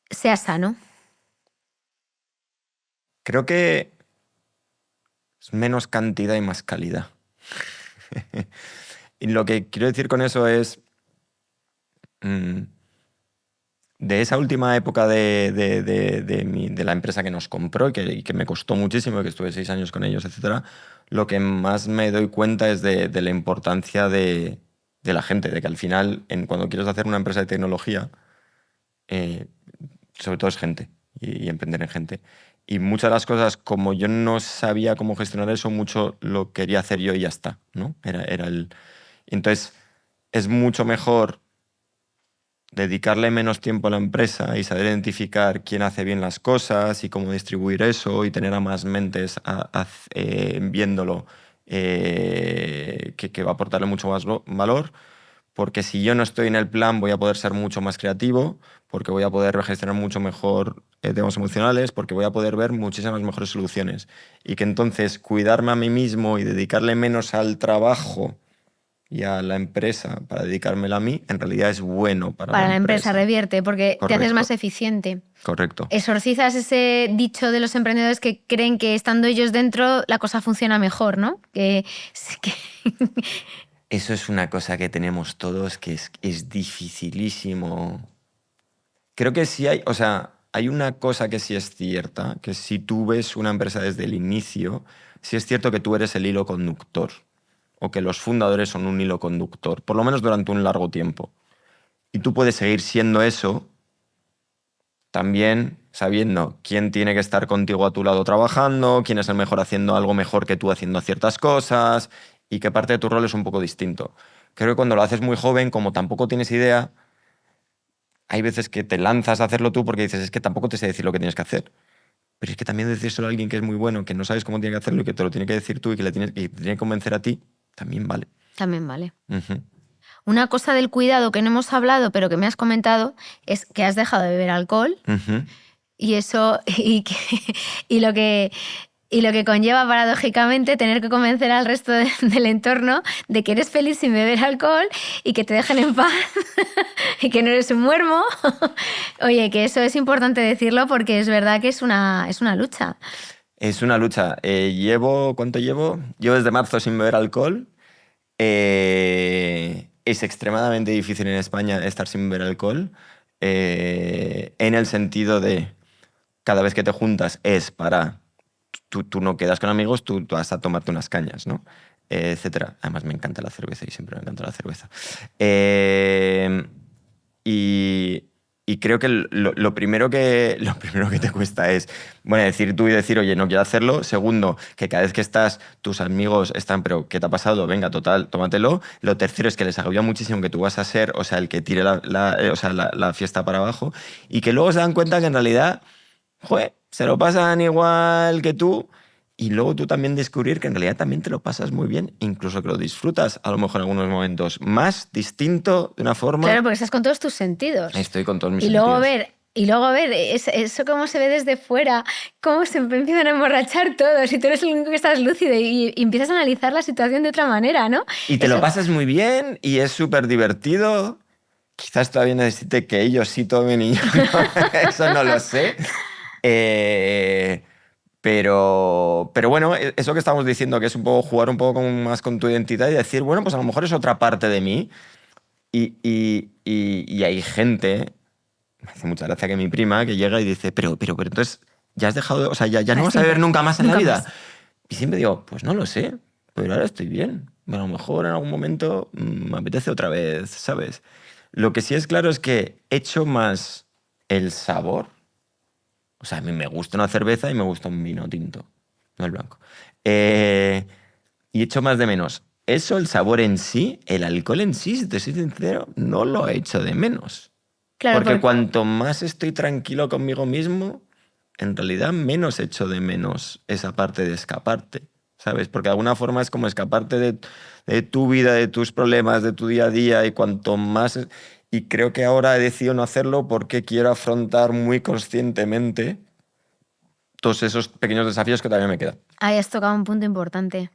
D: sea sano?
E: Creo que es menos cantidad y más calidad. Y lo que quiero decir con eso es, de esa última época de la empresa que nos compró y que me costó muchísimo, que estuve 6 años con ellos, etc., lo que más me doy cuenta es de la importancia de la gente, de que al final, cuando quieres hacer una empresa de tecnología, sobre todo es gente y emprender en gente. Y muchas de las cosas, como yo no sabía cómo gestionar eso, mucho lo quería hacer yo y ya está, ¿no? Entonces, es mucho mejor dedicarle menos tiempo a la empresa y saber identificar quién hace bien las cosas y cómo distribuir eso y tener a más mentes viéndolo, que va a aportarle mucho más valor. Porque si yo no estoy en el plan voy a poder ser mucho más creativo, porque voy a poder gestionar mucho mejor temas emocionales, porque voy a poder ver muchísimas mejores soluciones. Y que entonces cuidarme a mí mismo y dedicarle menos al trabajo y a la empresa para dedicármela a mí, en realidad es bueno para la empresa.
D: Revierte, porque
E: Correcto.
D: Te haces más eficiente.
E: Correcto.
D: Exorcizas ese dicho de los emprendedores que creen que estando ellos dentro la cosa funciona mejor, ¿no?
E: Eso es una cosa que tenemos todos, que es dificilísimo. Creo que sí hay una cosa que sí es cierta, que si tú ves una empresa desde el inicio, sí es cierto que tú eres el hilo conductor, o que los fundadores son un hilo conductor, por lo menos durante un largo tiempo. Y tú puedes seguir siendo eso también sabiendo quién tiene que estar contigo a tu lado trabajando, quién es el mejor haciendo algo mejor que tú haciendo ciertas cosas, y que parte de tu rol es un poco distinto. Creo que cuando lo haces muy joven, como tampoco tienes idea, hay veces que te lanzas a hacerlo tú porque dices, es que tampoco te sé decir lo que tienes que hacer. Pero es que también decírselo a alguien que es muy bueno, que no sabes cómo tiene que hacerlo y que te lo tiene que decir tú y que te tiene que convencer a ti, también vale.
D: También vale.
E: Uh-huh.
D: Una cosa del cuidado que no hemos hablado, pero que me has comentado, es que has dejado de beber alcohol.
E: Uh-huh.
D: Y eso, y lo que conlleva paradójicamente tener que convencer al resto del entorno de que eres feliz sin beber alcohol y que te dejen en paz y que no eres un muermo. Oye, que eso es importante decirlo porque es verdad que es una lucha.
E: Es una lucha. ¿Cuánto llevo? Llevo desde marzo sin beber alcohol. Es extremadamente difícil en España estar sin beber alcohol, en el sentido de cada vez que te juntas es para... Tú no quedas con amigos, tú vas a tomarte unas cañas, ¿no? Etcétera. Además me encanta la cerveza y siempre me encanta la cerveza. Y creo que lo primero que te cuesta es, bueno, decir tú y decir, oye, no quiero hacerlo. Segundo, que cada vez que estás, tus amigos están, pero ¿qué te ha pasado? Venga, total, tómatelo. Lo tercero es que les agobia muchísimo que tú vas a ser, el que tire la fiesta para abajo. Y que luego se dan cuenta que en realidad, joder, se lo pasan igual que tú. Y luego tú también descubrir que en realidad también te lo pasas muy bien, incluso que lo disfrutas a lo mejor en algunos momentos más distinto, de una forma...
D: Claro, porque estás con todos tus sentidos.
E: Estoy con todos mis
D: y
E: sentidos.
D: Luego ver eso cómo se ve desde fuera, cómo se empiezan a emborrachar todos y tú eres el único que estás lúcido y empiezas a analizar la situación de otra manera, ¿no?
E: Y te lo pasas muy bien y es súper divertido quizás todavía necesite que ellos sí tomen y yo no. Eso no lo sé. Pero bueno, eso que estamos diciendo, que es un poco jugar un poco más con tu identidad y decir, bueno, pues a lo mejor es otra parte de mí. Y hay gente, me hace mucha gracia que mi prima, que llega y dice, pero entonces, ¿ya has dejado, o sea, ya no vas a beber nunca más en la vida? Más. Y siempre digo, pues no lo sé, pero ahora estoy bien. A lo mejor en algún momento me apetece otra vez, ¿sabes? Lo que sí es claro es que echo más el sabor. O sea, a mí me gusta una cerveza y me gusta un vino tinto, no el blanco. Y echo más de menos eso, el sabor en sí, el alcohol en sí, si te soy sincero, no lo echo de menos. Claro, porque cuanto más estoy tranquilo conmigo mismo, en realidad menos echo de menos esa parte de escaparte, ¿sabes? Porque de alguna forma es como escaparte de tu vida, de tus problemas, de tu día a día, y cuanto más... Y creo que ahora he decidido no hacerlo porque quiero afrontar muy conscientemente todos esos pequeños desafíos que todavía me quedan.
D: Ahí has tocado un punto importante.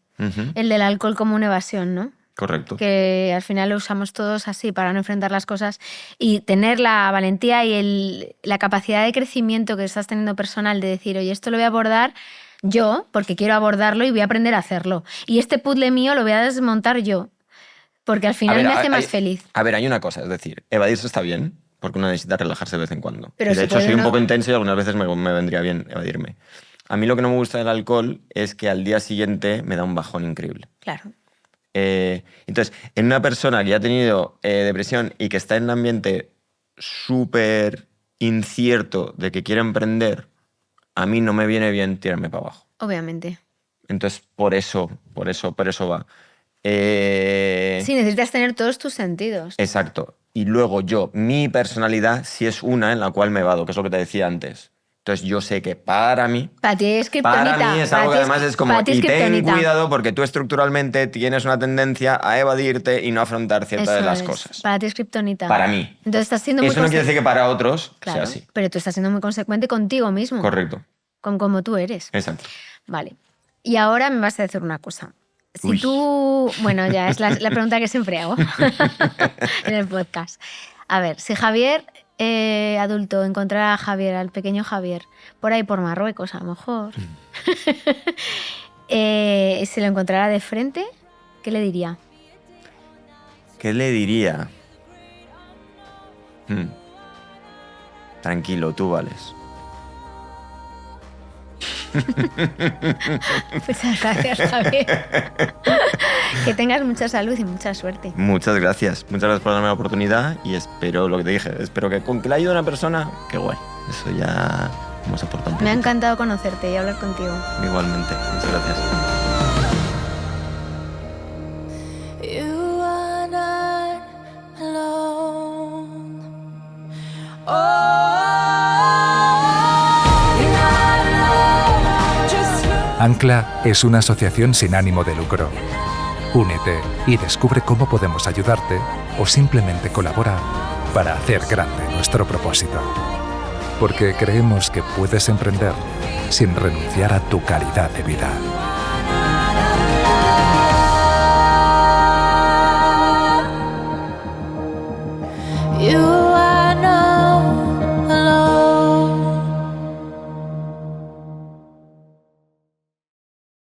D: El del alcohol como una evasión, ¿no?
E: Correcto.
D: Que al final lo usamos todos así para no enfrentar las cosas y tener la valentía y la capacidad de crecimiento que estás teniendo personal de decir, oye, esto lo voy a abordar yo porque quiero abordarlo y voy a aprender a hacerlo. Y este puzzle mío lo voy a desmontar yo porque al final me hace más feliz.
E: A ver, hay una cosa, es decir, evadirse está bien porque uno necesita relajarse de vez en cuando. Pero de hecho soy un poco intenso y algunas veces me vendría bien evadirme. A mí lo que no me gusta del alcohol es que al día siguiente me da un bajón increíble.
D: Claro.
E: Entonces, en una persona que ya ha tenido depresión y que está en un ambiente súper incierto de que quiere emprender, a mí no me viene bien tirarme para abajo.
D: Obviamente.
E: Entonces, por eso va.
D: Sí, necesitas tener todos tus sentidos.
E: Exacto. Y luego mi personalidad sí es una en la cual me vado, que es lo que te decía antes. Entonces yo sé que para mí...
D: Para ti es kriptonita.
E: Para mí es algo que además es como... Y ten cuidado porque tú estructuralmente tienes una tendencia a evadirte y no afrontar ciertas de las cosas.
D: Para ti es kriptonita.
E: Para mí.
D: Entonces estás siendo
E: Eso no quiere decir que para otros sea así.
D: Pero tú estás siendo muy consecuente contigo mismo.
E: Correcto.
D: Con cómo tú eres.
E: Exacto.
D: Vale. Y ahora me vas a decir una cosa. Si tú... Bueno, ya es la pregunta que siempre hago en el podcast. A ver, si Javier... adulto, encontrar a Javier, al pequeño Javier, por ahí por Marruecos a lo mejor, si lo encontrara de frente, ¿qué le diría?
E: ¿Qué le diría? Tranquilo, tú vales.
D: Muchas gracias, Javier. Que tengas mucha salud y mucha suerte.
E: Muchas gracias. Muchas gracias por darme la oportunidad y espero, lo que te dije, espero que con que le ayude a una persona, qué guay. Eso ya hemos aportado un poco.
D: Me ha encantado conocerte y hablar contigo.
E: Igualmente. Muchas gracias.
B: Ancla es una asociación sin ánimo de lucro. Únete y descubre cómo podemos ayudarte o simplemente colabora para hacer grande nuestro propósito. Porque creemos que puedes emprender sin renunciar a tu calidad de vida.